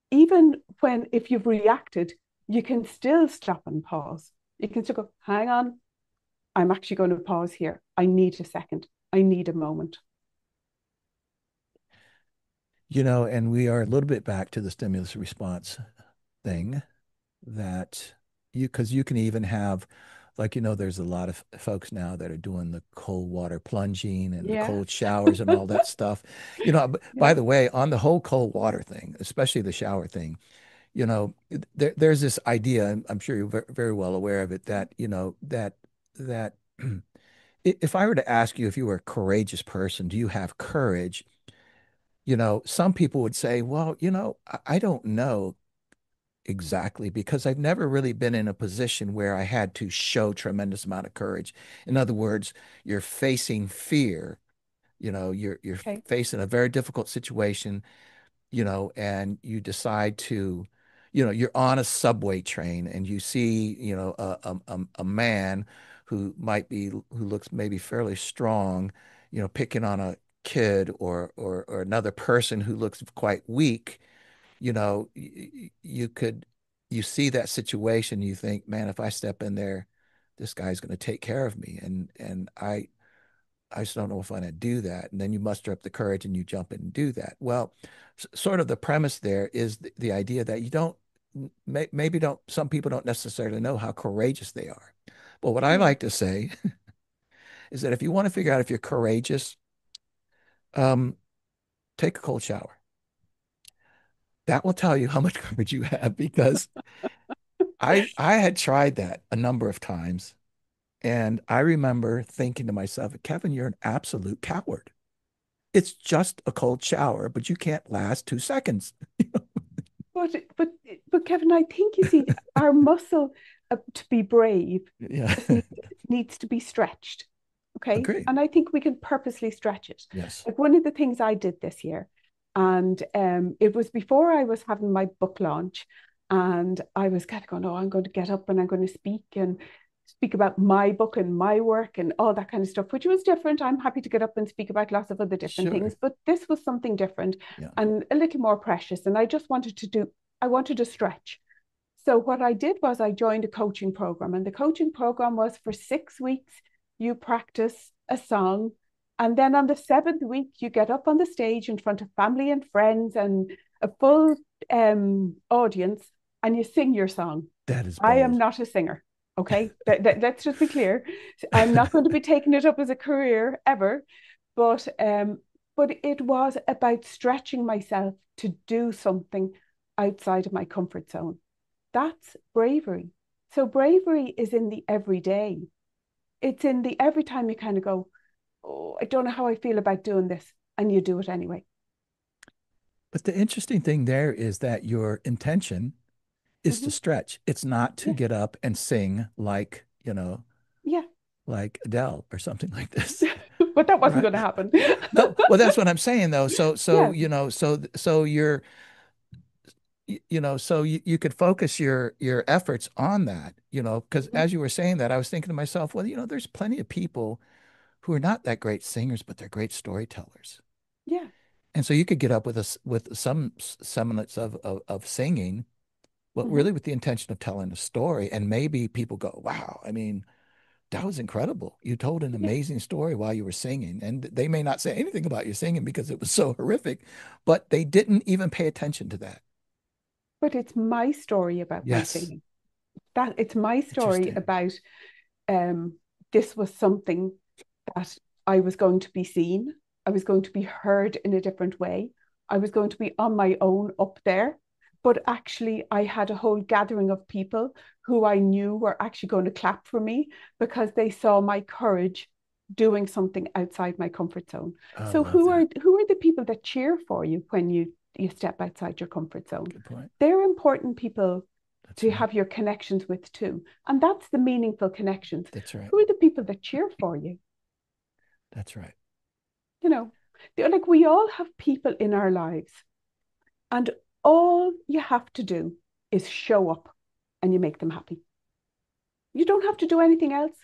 even if you've reacted, you can still stop and pause. You can still go, hang on, I'm actually going to pause here. I need a second. I need a moment. And we are a little bit back to the stimulus response thing that because you can even have, like, there's a lot of folks now that are doing the cold water plunging and the Yeah. cold showers and all that stuff. By Yeah. the way, on the whole cold water thing, especially the shower thing, there's this idea, and I'm sure you're very well aware of it, that, that if I were to ask you if you were a courageous person, do you have courage? Some people would say, well, I don't know exactly because I've never really been in a position where I had to show tremendous amount of courage. In other words, you're facing fear, you're Okay. facing a very difficult situation, and you decide to, you're on a subway train and you see, a man who looks maybe fairly strong, picking on a kid or another person who looks quite weak, you see that situation, you think, man, if I step in there, this guy's going to take care of me. And I just don't know if I'm going to do that. And then you muster up the courage and you jump in and do that. Well, sort of the premise there is the idea that you don't, maybe don't, some people don't necessarily know how courageous they are. But what I Yeah. like to say is that if you want to figure out if you're courageous, um, take a cold shower. That will tell you how much courage you have because I had tried that a number of times. And I remember thinking to myself, Kevin, you're an absolute coward. It's just a cold shower, but you can't last 2 seconds. But but but Kevin, I think you see our muscle to be brave Yeah. just needs to be stretched. Okay. Agree. And I think we can purposely stretch it. Yes. Like one of the things I did this year, and it was before I was having my book launch, and I was kind of going, oh, I'm going to get up and I'm going to speak about my book and my work and all that kind of stuff, which was different. I'm happy to get up and speak about lots of other different Sure. things, but this was something different Yeah. and a little more precious. And I wanted to stretch. So what I did was I joined a coaching program, and the coaching program was for 6 weeks. You practice a song, and then on the seventh week, you get up on the stage in front of family and friends and a full audience, and you sing your song. That is I am bold. not a singer. Okay, let's just be clear. I'm not going to be taking it up as a career ever, but it was about stretching myself to do something outside of my comfort zone. That's bravery. So bravery is in the everyday. It's in the every time you kind of go, oh, I don't know how I feel about doing this, and you do it anyway. But the interesting thing there is that your intention is to Mm-hmm. stretch. It's not to Yeah, get up and sing like, you know, Yeah. like Adele or something like this, But that wasn't right? going to happen. No, well, that's what I'm saying though. Yeah. So you're, so you could focus your efforts on that, because Mhm. as you were saying that, I was thinking to myself, well, there's plenty of people who are not that great singers, but they're great storytellers. Yeah. And so you could get up with with some semblance of singing, but Hmm. really with the intention of telling a story. And maybe people go, wow, I mean, that was incredible. You told an Yeah. amazing story while you were singing. And they may not say anything about your singing because it was so horrific, but they didn't even pay attention to that. But it's my story about my Yes. singing. That it's my story Interesting. about um this was something that I was going to be seen. I was going to be heard in a different way. I was going to be on my own up there. But actually, I had a whole gathering of people who I knew were actually going to clap for me because they saw my courage doing something outside my comfort zone. I So love that. who are the people that cheer for you when you step outside your comfort zone? Good point. They're important people That's to right. have your connections with too. And that's the meaningful connections. That's right. Who are the people that cheer for you? That's right. You know, like we all have people in our lives, and all you have to do is show up and you make them happy. You don't have to do anything else.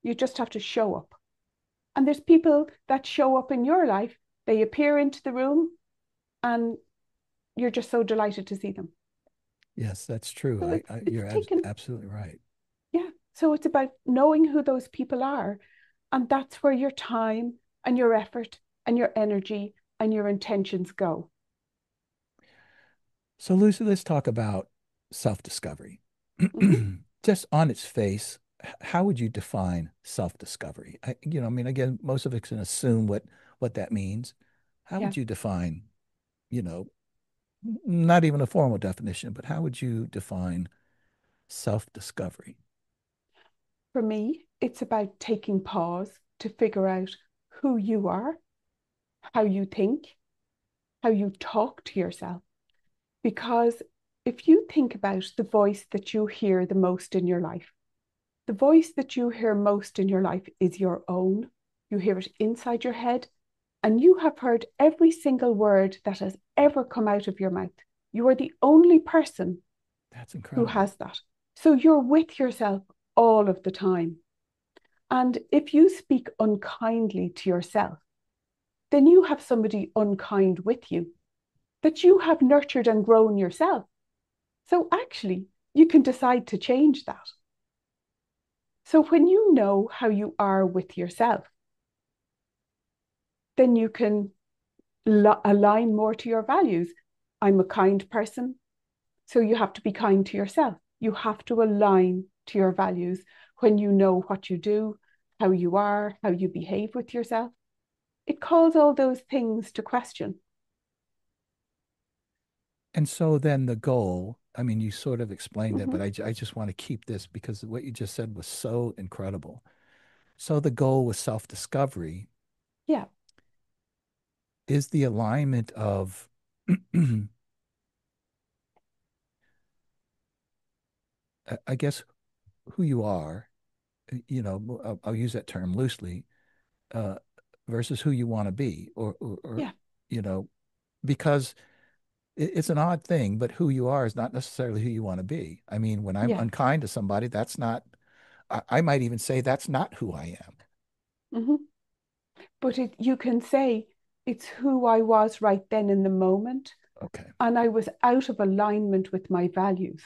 You just have to show up. And there's people that show up in your life, they appear into the room, and you're just so delighted to see them. Yes, that's true. So it's You're taken, absolutely right. yeah. So it's about knowing who those people are. And that's where your time and your effort and your energy and your intentions go. So, Lucy, let's talk about self-discovery. Mhm. Just on its face, how would you define self-discovery? I mean, again, most of us can assume what that means. How Yeah. would you define, you know, not even a formal definition, but how would you define self-discovery? For me, it's about taking pause to figure out who you are, how you think, how you talk to yourself. Because if you think about the voice that you hear the most in your life, the voice that you hear most in your life is your own. You hear it inside your head, and you have heard every single word that has ever come out of your mouth. You are the only person That's who incredible. has that. So you're with yourself all of the time. And if you speak unkindly to yourself, then you have somebody unkind with you that you have nurtured and grown yourself. So actually, you can decide to change that. So when you know how you are with yourself, then you can align more to your values. I'm a kind person, so you have to be kind to yourself. You have to align to your values when you know what you do, how you are, how you behave with yourself. It calls all those things to question. And so then the goal, I mean, you sort of explained it, Mm-hmm. but I just want to keep this because what you just said was so incredible. So the goal with self-discovery Yeah. is the alignment of, I guess, who you are, I'll use that term loosely, uh, versus who you want to be, or, Yeah. you know, because it's an odd thing, but who you are is not necessarily who you want to be. I mean, when I'm Yeah. unkind to somebody, I might even say that's not who I am. Mm-hmm. But you can say it's who I was right then in the moment. Okay. And I was out of alignment with my values.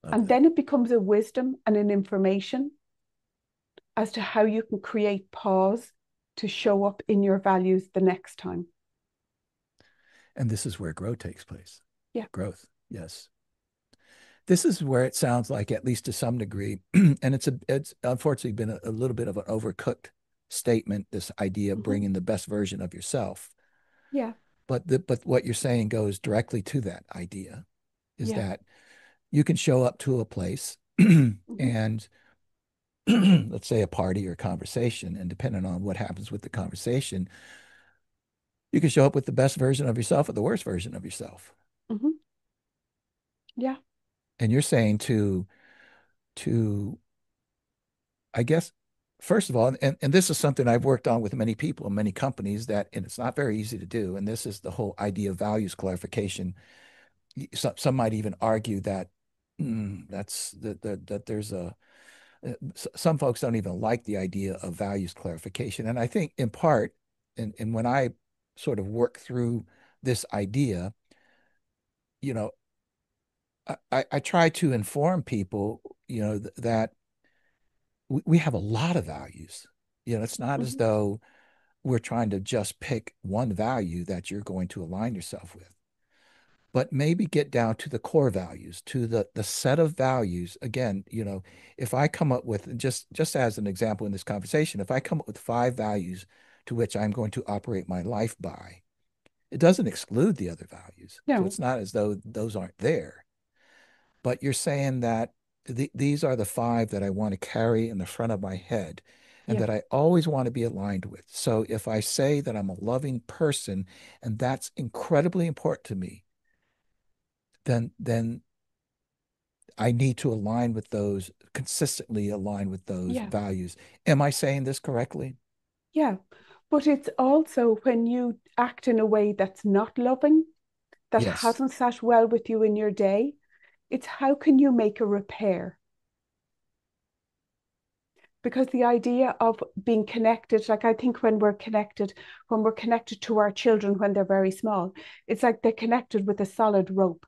Love And that. then it becomes a wisdom and an information as to how you can create pause to show up in your values the next time. And this is where growth takes place. Yeah. Growth. Yes. This is where it sounds like, at least to some degree, and it's unfortunately been a little bit of an overcooked statement, this idea of Mm-hmm. bringing the best version of yourself. Yeah. But what you're saying goes directly to that idea, is Yeah. that you can show up to a place Mm-hmm. and let's say a party or conversation, and depending on what happens with the conversation, you can show up with the best version of yourself or the worst version of yourself. Mm-hmm. Yeah. And you're saying to I guess, first of all, and this is something I've worked on with many people and many companies that, and it's not very easy to do. And this is the whole idea of values clarification. Some might even argue that that's that there's a some folks don't even like the idea of values clarification. And I think in part, and when I sort of work through this idea, you know, I try to inform people, that we have a lot of values. It's not as Mhm. though we're trying to just pick one value that you're going to align yourself with, but maybe get down to the core values, to the set of values. Again, if I come up with, just as an example in this conversation, if I come up with 5 values to which I'm going to operate my life by, it doesn't exclude the other values. So No, it's not as though those aren't there, but you're saying that these are the 5 that I want to carry in the front of my head and yeah, that I always want to be aligned with. So if I say that I'm a loving person and that's incredibly important to me, then I need to align with those, consistently align with those yeah, values. Am I saying this correctly? yeah. But it's also when you act in a way that's not loving, that Yes. hasn't sat well with you in your day, it's how can you make a repair? Because the idea of being connected, like I think when we're connected to our children when they're very small, it's like they're connected with a solid rope.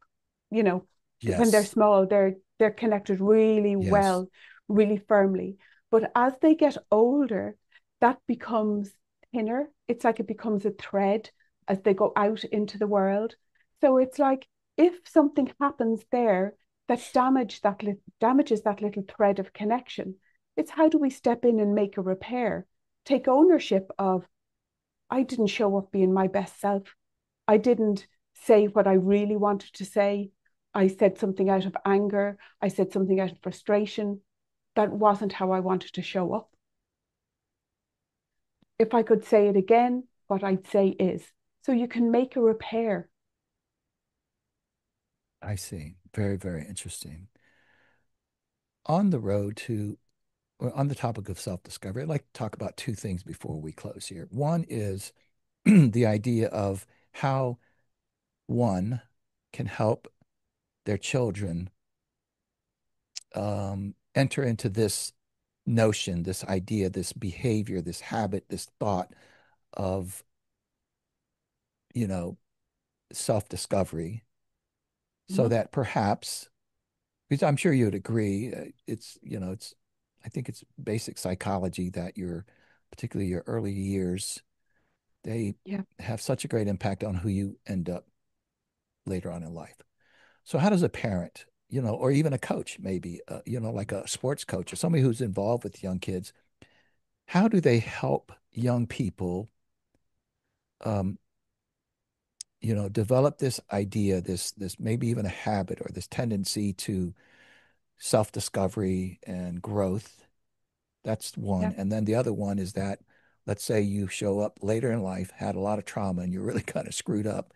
You know, when they're Yes. small, they're connected really Yes. well, really firmly. But as they get older, that becomes thinner. It's like it becomes a thread as they go out into the world. So it's like if something happens there that damages that little thread of connection, it's how do we step in and make a repair? Take ownership of, I didn't show up being my best self. I didn't say what I really wanted to say. I said something out of anger. I said something out of frustration. That wasn't how I wanted to show up. If I could say it again, what I'd say is, so you can make a repair. I see. Very, very interesting. On the road to, or on the topic of self-discovery, I'd like to talk about 2 things before we close here. One is the idea of how one can help their children enter into this notion, this idea, this behavior, this habit, this thought of, you know, self-discovery, so Mhm. that perhaps, because I'm sure you would agree, I think it's basic psychology that particularly your early years, they Yeah. have such a great impact on who you end up later on in life. So how does a parent, or even a coach, maybe, like a sports coach or somebody who's involved with young kids, how do they help young people, um, develop this idea, this maybe even a habit or this tendency to self-discovery and growth? That's one. Yeah. And then the other one is that, let's say you show up later in life, had a lot of trauma, and you're really kind of screwed up.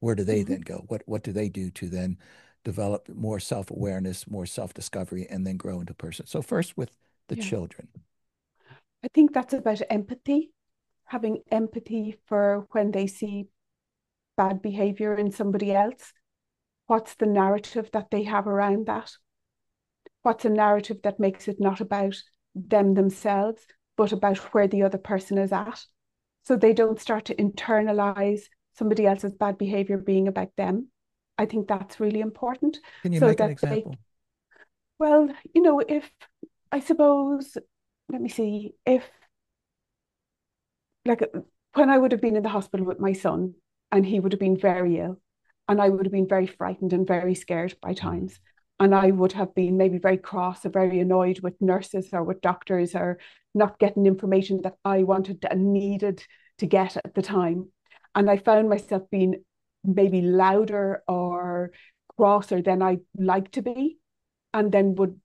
Where do they Mhm. then go? What do they do to then develop more self-awareness, more self-discovery, and then grow into person? So first with the Yeah. children. I think that's about empathy, having empathy for when they see bad behavior in somebody else. What's the narrative that they have around that? What's a narrative that makes it not about them themselves, but about where the other person is at? So they don't start to internalize somebody else's bad behavior being about them. I think that's really important Can you so make an that they, example? well, if I suppose, let me see, if like when I would have been in the hospital with my son and he would have been very ill and I would have been very frightened and very scared by Mm. times. And I would have been maybe very cross or very annoyed with nurses or with doctors or not getting information that I wanted and needed to get at the time. And I found myself being maybe louder or crosser than I'd like to be, and then would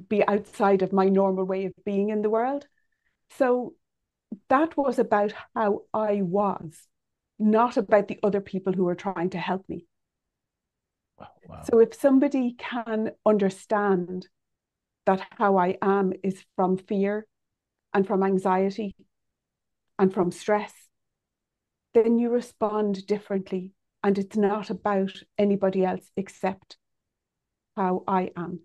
be outside of my normal way of being in the world. So that was about how I was, not about the other people who were trying to help me. Wow. Wow. So if somebody can understand that how I am is from fear and from anxiety and from stress, then you respond differently. And it's not about anybody else except how I am.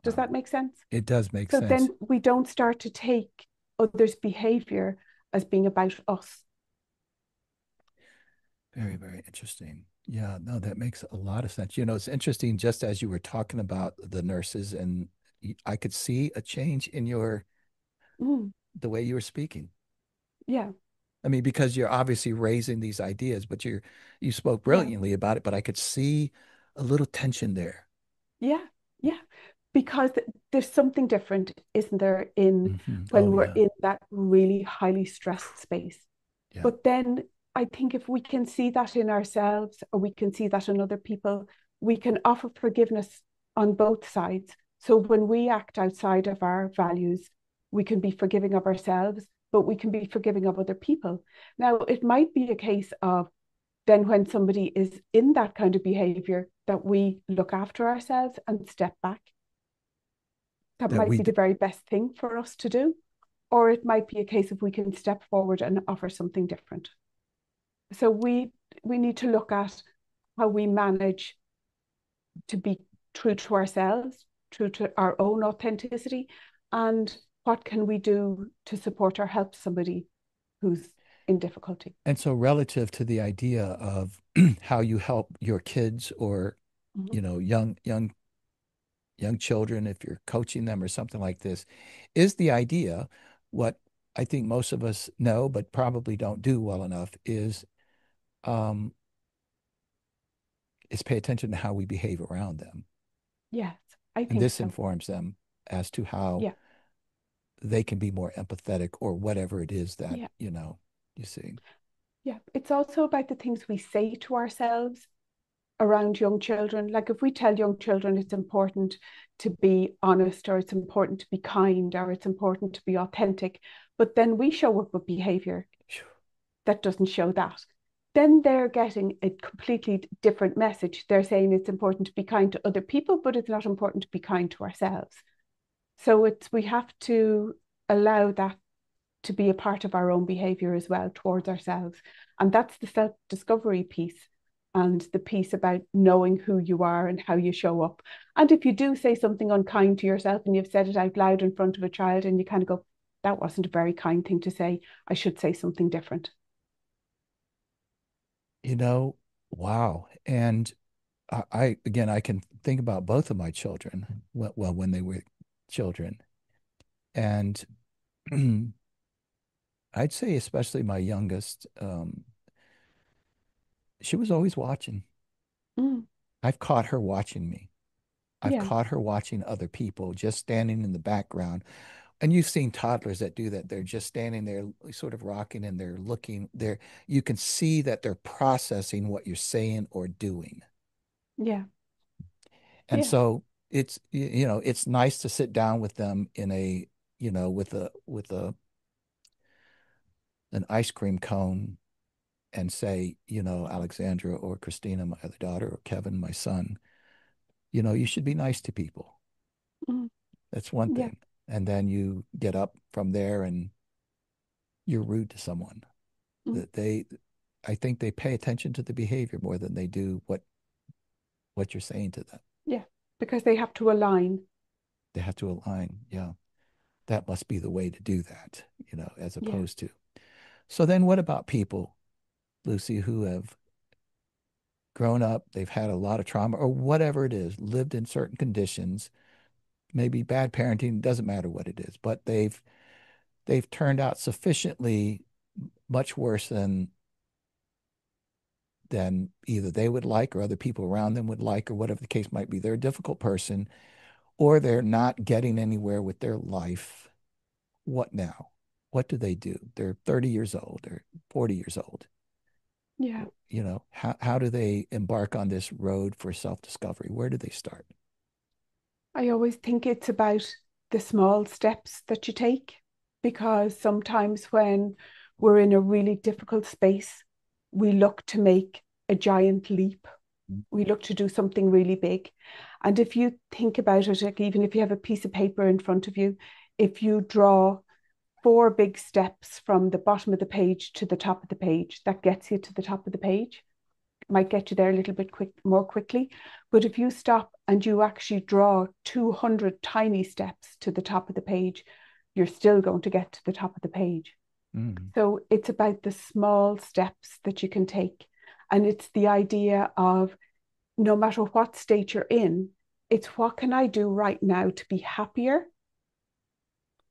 Does Wow. that make sense? It does make So then sense. we don't start to take others' behavior as being about us. Very, very interesting. Yeah, no, that makes a lot of sense. It's interesting just as you were talking about the nurses and I could see a change in Mm, the way you were speaking. yeah, I mean, because you're obviously raising these ideas, but you spoke yeah, brilliantly about it, but I could see a little tension there. yeah, yeah. Because there's something different, isn't there, in Oh when we're yeah. in that really highly stressed space. Yeah. But then I think if we can see that in ourselves or we can see that in other people, we can offer forgiveness on both sides. So when we act outside of our values, we can be forgiving of ourselves, but we can be forgiving of other people. Now, it might be a case of then when somebody is in that kind of behavior, that we look after ourselves and step back. That That might we be the very best thing for us to do. Or it might be a case of we can step forward and offer something different. So we need to look at how we manage to be true to ourselves, true to our own authenticity, and what can we do to support or help somebody who's in difficulty. and so relative to the idea of how you help your kids or, Mhm. young children, if you're coaching them or something like this, is the idea what I think most of us know, but probably don't do well enough um, is pay attention to how we behave around them. Yes, I And think this so. informs them as to how Yeah, they can be more empathetic or whatever it is that, yeah, you see. yeah. It's also about the things we say to ourselves around young children. Like if we tell young children it's important to be honest, or it's important to be kind, or it's important to be authentic, but then we show up with behavior that doesn't show that, then they're getting a completely different message. They're saying it's important to be kind to other people, but it's not important to be kind to ourselves. So we have to allow that to be a part of our own behavior as well towards ourselves. And that's the self-discovery piece and the piece about knowing who you are and how you show up. And if you do say something unkind to yourself and you've said it out loud in front of a child and you kind of go, that wasn't a very kind thing to say, I should say something different. You know, wow. And again, I can think about both of my children, well, when they were children. And I'd say, especially my youngest, she was always watching. Mm, I've caught her watching me. I've yeah, caught her watching other people, just standing in the background. And you've seen toddlers that do that. They're just standing there, sort of rocking, and they're looking there. You can see that they're processing what you're saying or doing. yeah, And yeah, so it's nice to sit down with them with an ice cream cone and say, Alexandra or Christina, my other daughter, or Kevin, my son, you should be nice to people. mm, That's one yeah, thing. And then you get up from there and you're rude to someone. mm, That I think they pay attention to the behavior more than they do what you're saying to them. yeah, because they have to align. They have to align. Yeah, that must be the way to do that, as Yeah, opposed to. So then what about people, Lucy, who have grown up, they've had a lot of trauma or whatever it is, lived in certain conditions, maybe bad parenting, doesn't matter what it is, but they've turned out sufficiently much worse than either they would like or other people around them would like or whatever the case might be. They're a difficult person or they're not getting anywhere with their life. What now? What do they do? They're 30 years old, they're 40 years old. yeah. How do they embark on this road for self-discovery? Where do they start? I always think it's about the small steps that you take, because sometimes when we're in a really difficult space, we look to make a giant leap. We look to do something really big. And if you think about it, like even if you have a piece of paper in front of you, if you draw 4 big steps from the bottom of the page to the top of the page, that gets you to the top of the page. It might get you there a little bit more quickly. But if you stop and you actually draw 200 tiny steps to the top of the page, you're still going to get to the top of the page. Mm. So it's about the small steps that you can take. And it's the idea of no matter what state you're in, it's what can I do right now to be happier?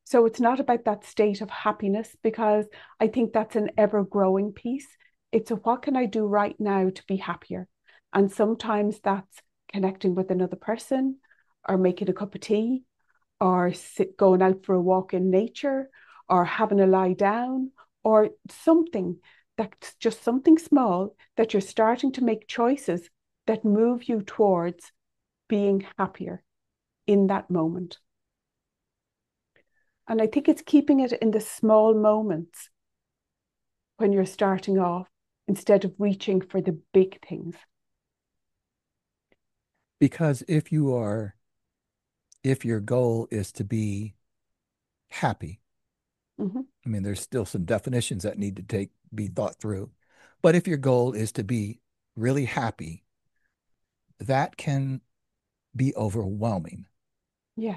So it's not about that state of happiness, because I think that's an ever growing piece. It's a what can I do right now to be happier? And sometimes that's connecting with another person, or making a cup of tea, or going out for a walk in nature, or having a lie down, or something that's just something small that you're starting to make choices that move you towards being happier in that moment. And I think it's keeping it in the small moments when you're starting off instead of reaching for the big things. Because if your goal is to be happy, Mm-hmm. I mean, there's still some definitions that need to be thought through. But if your goal is to be really happy, that can be overwhelming. Yeah.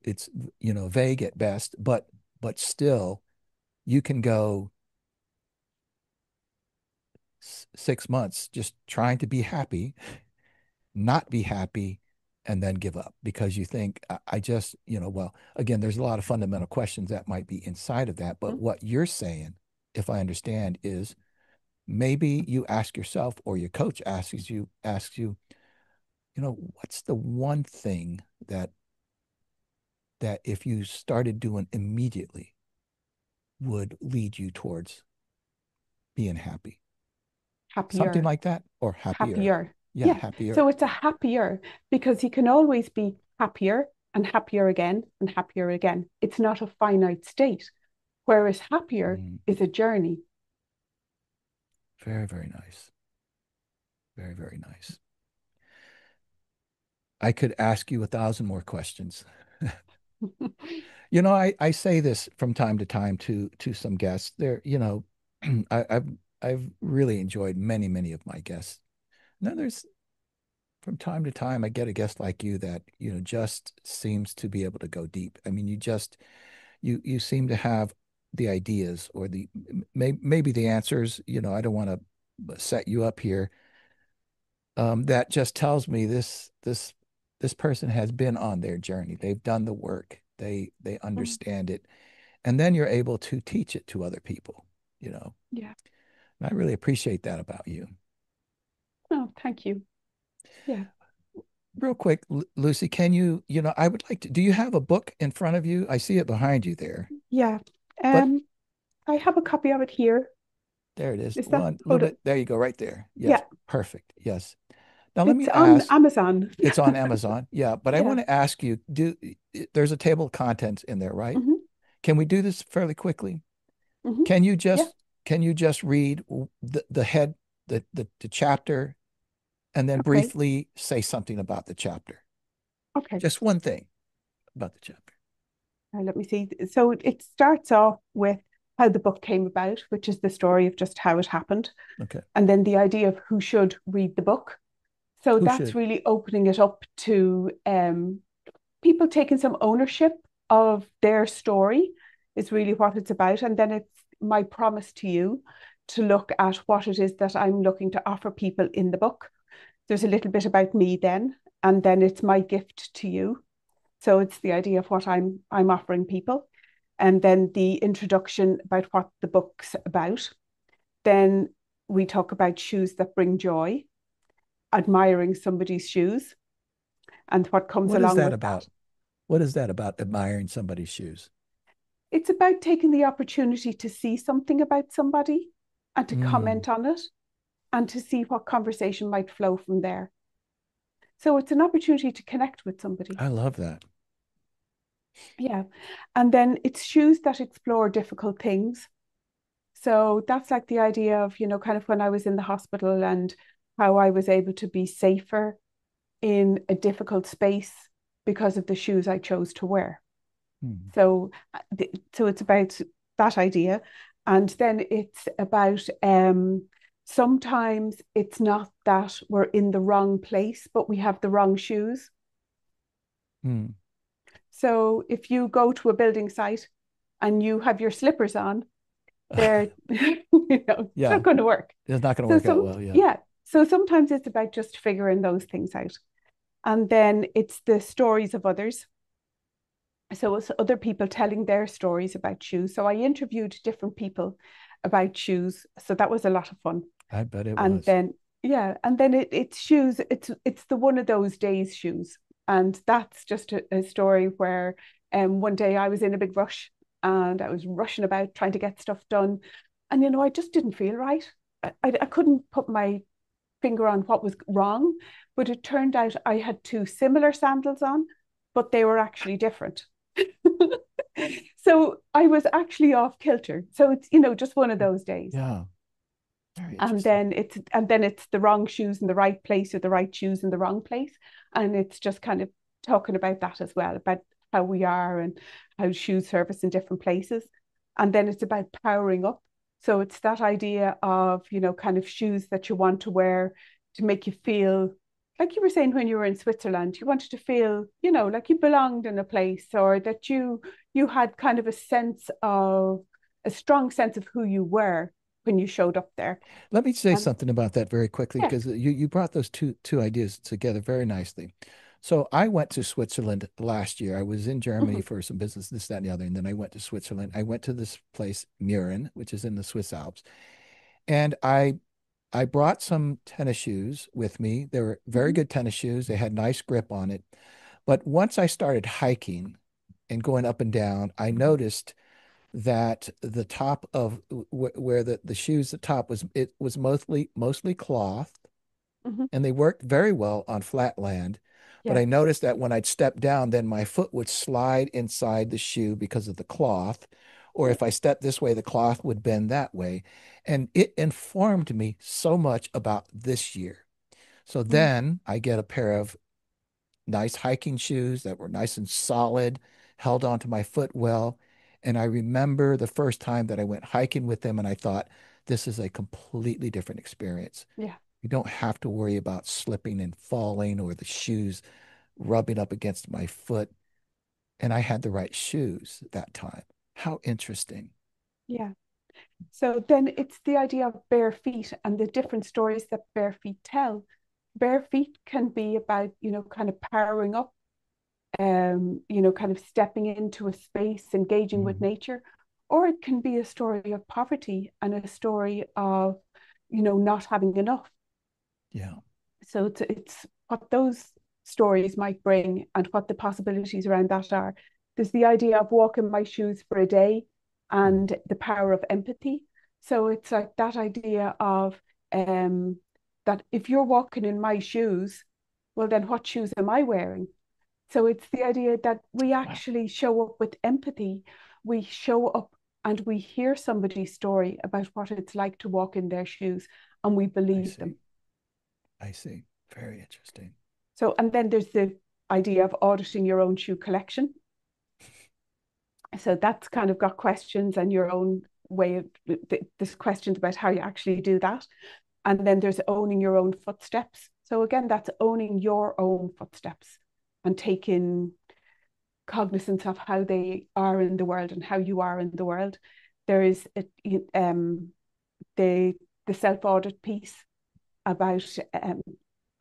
It's, vague at best, but still you can go 6 months just trying to be happy, not be happy, and then give up because you think, I just, well, again, there's a lot of fundamental questions that might be inside of that. But Mm-hmm. what you're saying, if I understand, is maybe you ask yourself or your coach asks you, what's the one thing that if you started doing immediately would lead you towards being happy? Something Happier. like that, or happier. Happier. Yeah, Yeah. happier. So it's a happier, because you can always be happier and happier again and happier again. It's not a finite state. Whereas happier Mm, is a journey. very, very nice. Very, very nice. I could ask you 1,000 more questions. I say this from time to time to some guests. I've really enjoyed many, many of my guests. Now there's from time to time I get a guest like you that, just seems to be able to go deep. I mean, you seem to have the ideas or maybe the answers. I don't want to set you up here. That just tells me this person has been on their journey. They've done the work. They understand it, and then you're able to teach it to other people. You know, Yeah. and I really appreciate that about you. Oh, thank you. Yeah. Real quick, Lucy, can you, I would like to, do you have a book in front of you? I see it behind you there, Yeah. but I have a copy of it here. there it is. Is that One little photo? bit. There you go, right there. Yes, Yeah. perfect. Yes. Now let It's me on ask, Amazon. it's on Amazon. Yeah, but I Yeah. want to ask you, there's a table of contents in there, right? Hmm. Can we do this fairly quickly? Hmm. Can you Yeah. just can you just read the head, the chapter, and then Okay. briefly say something about the chapter? Okay. Just one thing about the chapter. Let me see. So it starts off with how the book came about, which is the story of just how it happened, Okay. and then the idea of who should read the book. So Who that's should? really opening it up to people taking some ownership of their story is really what it's about. And then it's my promise to you to look at what it is that I'm looking to offer people in the book. There's a little bit about me then, and then it's my gift to you. So it's the idea of what I'm offering people. And then the introduction about what the book's about. Then we talk about shoes that bring joy, admiring somebody's shoes, and what comes What is along that with that. about? What is that about admiring somebody's shoes? It's about taking the opportunity to see something about somebody and to Mm, comment on it and to see what conversation might flow from there. So it's an opportunity to connect with somebody. I love that. Yeah. And then it's shoes that explore difficult things. So that's like the idea of, kind of when I was in the hospital and how I was able to be safer in a difficult space because of the shoes I chose to wear. Hmm. So, so it's about that idea. And then it's about sometimes it's not that we're in the wrong place, but we have the wrong shoes. Hmm. So if you go to a building site and you have your slippers on, they're it's Yeah, not going to work. it's not going to So work out well. Yeah. yeah. So sometimes it's about just figuring those things out. And then it's the stories of others. So it's other people telling their stories about shoes. So I interviewed different people about shoes. So that was a lot of fun. I bet it And was. then yeah, and then it's shoes. It's the one of those days shoes, and that's just a story where one day I was in a big rush and I was rushing about trying to get stuff done, and I just didn't feel right. I couldn't put my finger on what was wrong, but it turned out I had two similar sandals on, but they were actually different. So I was actually off kilter. So it's just one of those days. Yeah. Very And interesting. then it's the wrong shoes in the right place or the right shoes in the wrong place. And it's just kind of talking about that as well, about how we are and how shoes serve us in different places. And then it's about powering up. So it's that idea of, kind of shoes that you want to wear to make you feel like you were saying when you were in Switzerland, you wanted to feel, like you belonged in a place, or that you had kind of a strong sense of who you were when you showed up there. Let me say And something about that very quickly yeah. because you brought those two ideas together very nicely. So I went to Switzerland last year. I was in Germany Mhm. for some business, this, that, and the other, and then I went to Switzerland. I went to this place, Murin, which is in the Swiss Alps, and I brought some tennis shoes with me. They were very Mhm. good tennis shoes. They had nice grip on it. But once I started hiking and going up and down, I noticed that the top of where the shoes, the top was, it was mostly cloth, Mhm. and they worked very well on flat land. But Yeah. I noticed that when I'd step down, then my foot would slide inside the shoe because of the cloth. Or Yeah. if I stepped this way, the cloth would bend that way. And it informed me so much about this year. So Mm. then I get a pair of nice hiking shoes that were nice and solid, held onto my foot well. And I remember the first time that I went hiking with them, and I thought, this is a completely different experience. Yeah. You don't have to worry about slipping and falling or the shoes rubbing up against my foot. And I had the right shoes that time. How interesting. Yeah. So then it's the idea of bare feet and the different stories that bare feet tell. Bare feet can be about, kind of powering up, kind of stepping into a space, engaging with Mhm. nature, or it can be a story of poverty and a story of, not having enough. Yeah, So it's what those stories might bring and what the possibilities around that are. There's the idea of walking my shoes for a day mm, and the power of empathy. So it's like that idea of that if you're walking in my shoes, well, then what shoes am I wearing? So it's the idea that we wow, actually show up with empathy. We show up and we hear somebody's story about what it's like to walk in their shoes, and we I believe see. them. I see. Very interesting. So, and then there's the idea of auditing your own shoe collection. So that's kind of got questions and your own way of there's questions about how you actually do that. And then there's owning your own footsteps. So again, that's owning your own footsteps and taking cognizance of how they are in the world and how you are in the world. There is the the self audit piece about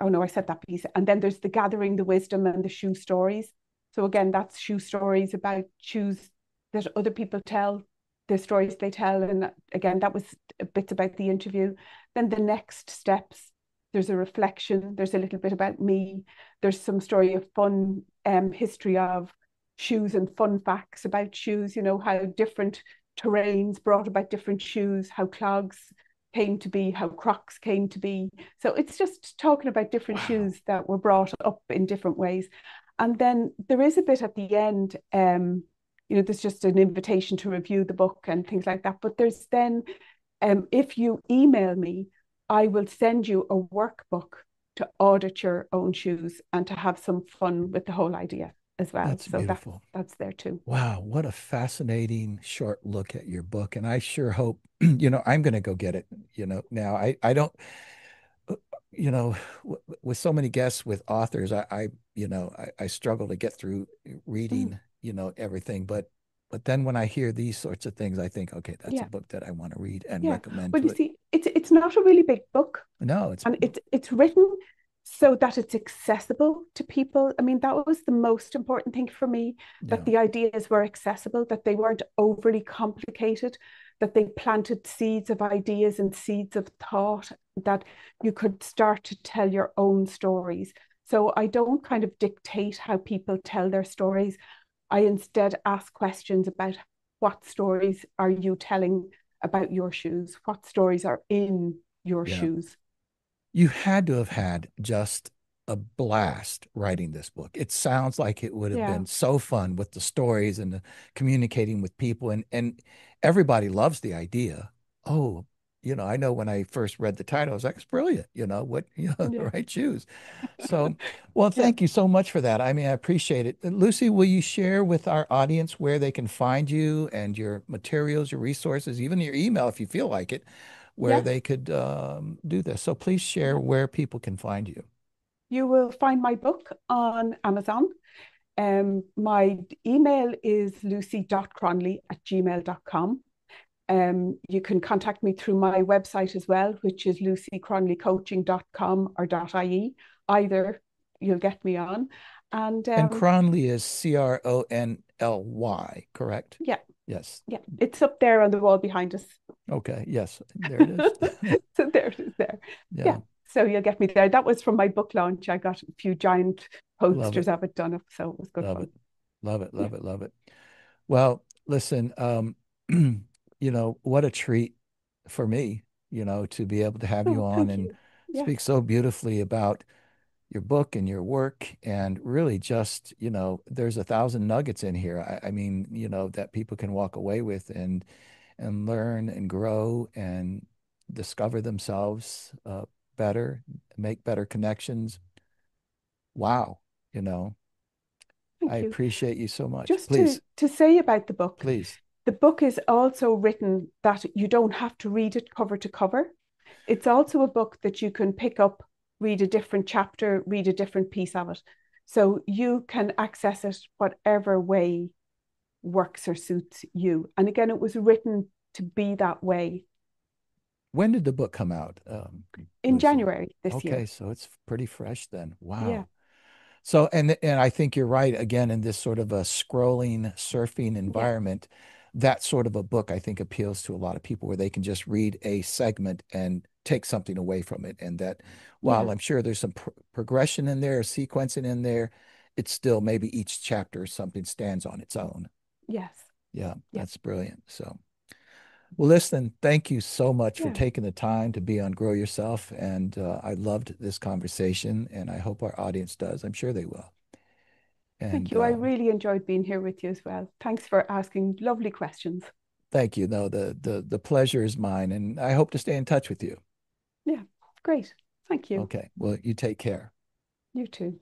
oh no, I said that piece. And then there's the gathering the wisdom and the shoe stories. So again, that's shoe stories about shoes that other people tell, the stories they tell. And again, that was a bit about the interview. Then the next steps, there's a reflection, there's a little bit about me, there's some story of fun history of shoes and fun facts about shoes, how different terrains brought about different shoes, how clogs came to be, how Crocs came to be. So it's just talking about different Wow. shoes that were brought up in different ways. And then there is a bit at the end, there's just an invitation to review the book and things like that. But there's then, if you email me, I will send you a workbook to audit your own shoes and to have some fun with the whole idea as well. That's So beautiful. that's there too. Wow, what a fascinating short look at your book. And I sure hope, I'm going to go get it, now. I don't, uh, with so many guests with authors, I struggle to get through Mm, reading, everything. But then when I hear these sorts of things, I think, okay, that's a yeah, book that I want to read and yeah. recommend Well, to you it. see, it's not a really big book, No, it's and it's written so that it's accessible to people. I mean, that was the most important thing for me, that yeah, the ideas were accessible, that they weren't overly complicated, that they planted seeds of ideas and seeds of thought, that you could start to tell your own stories. So I don't kind of dictate how people tell their stories. I instead ask questions about, what stories are you telling about your shoes? What stories are in your yeah. shoes? You had to have had just a blast writing this book. It sounds like it would have Yeah. been so fun with the stories and the communicating with people, and everybody loves the idea. Oh, I know when I first read the title, I was like, it's brilliant. What, the Yeah. right shoes. So, well, Yeah. thank you so much for that. I mean, I appreciate it. Lucy, will you share with our audience where they can find you and your materials, your resources, even your email if you feel like it, where Yes. they could do this? So please share Yeah. where people can find you. You will find my book on Amazon. My email is lucy.cronly@gmail.com. You can contact me through my website as well, which is lucycronlycoaching.com or .ie. Either you'll get me on. And And Cronly is Cronly, correct? yeah, Yes. yeah, it's up there on the wall behind us. Okay. Yes. There it is. So there it is there. Yeah. Yeah. So you'll get me there. That was from my book launch. I got a few giant Love posters it. of it done up. So it was good Love it. fun. Love it. Yeah. Love it. Love it. Well, listen, what a treat for me, to be able to have you Oh, on thank and you. Yeah. speak so beautifully about your book and your work. And really just, there's 1,000 nuggets in here. I mean, that people can walk away with and learn and grow and discover themselves better, make better connections. Wow. You know, I Thank you. appreciate you so much. Just Please, to say about please. the book is also written that you don't have to read it cover to cover. It's also a book that you can pick up, read a different chapter, read a different piece of it. So you can access it whatever way works or suits you. And again, it was written to be that way. When did the book come out, In Lucy? January this Okay, year. so it's pretty fresh then. Yeah. Wow. So, and I think you're right. Again, in this sort of a scrolling, surfing Yeah. environment, that sort of a book I think appeals to a lot of people where they can just read a segment and take something away from it. And that while Yeah. I'm sure there's some progression in there, sequencing in there, it's still maybe each chapter or something stands on its own. Yes. Yeah, Yeah. that's brilliant. So, well, listen, thank you so much for Yeah. taking the time to be on Grow Yourself. And I loved this conversation, and I hope our audience does. I'm sure they will. Thank And you. I really enjoyed being here with you as well. Thanks for asking lovely questions. thank you. No, the pleasure is mine, and I hope to stay in touch with you. Yeah. Great. Thank you. Okay. Well, you take care. You too.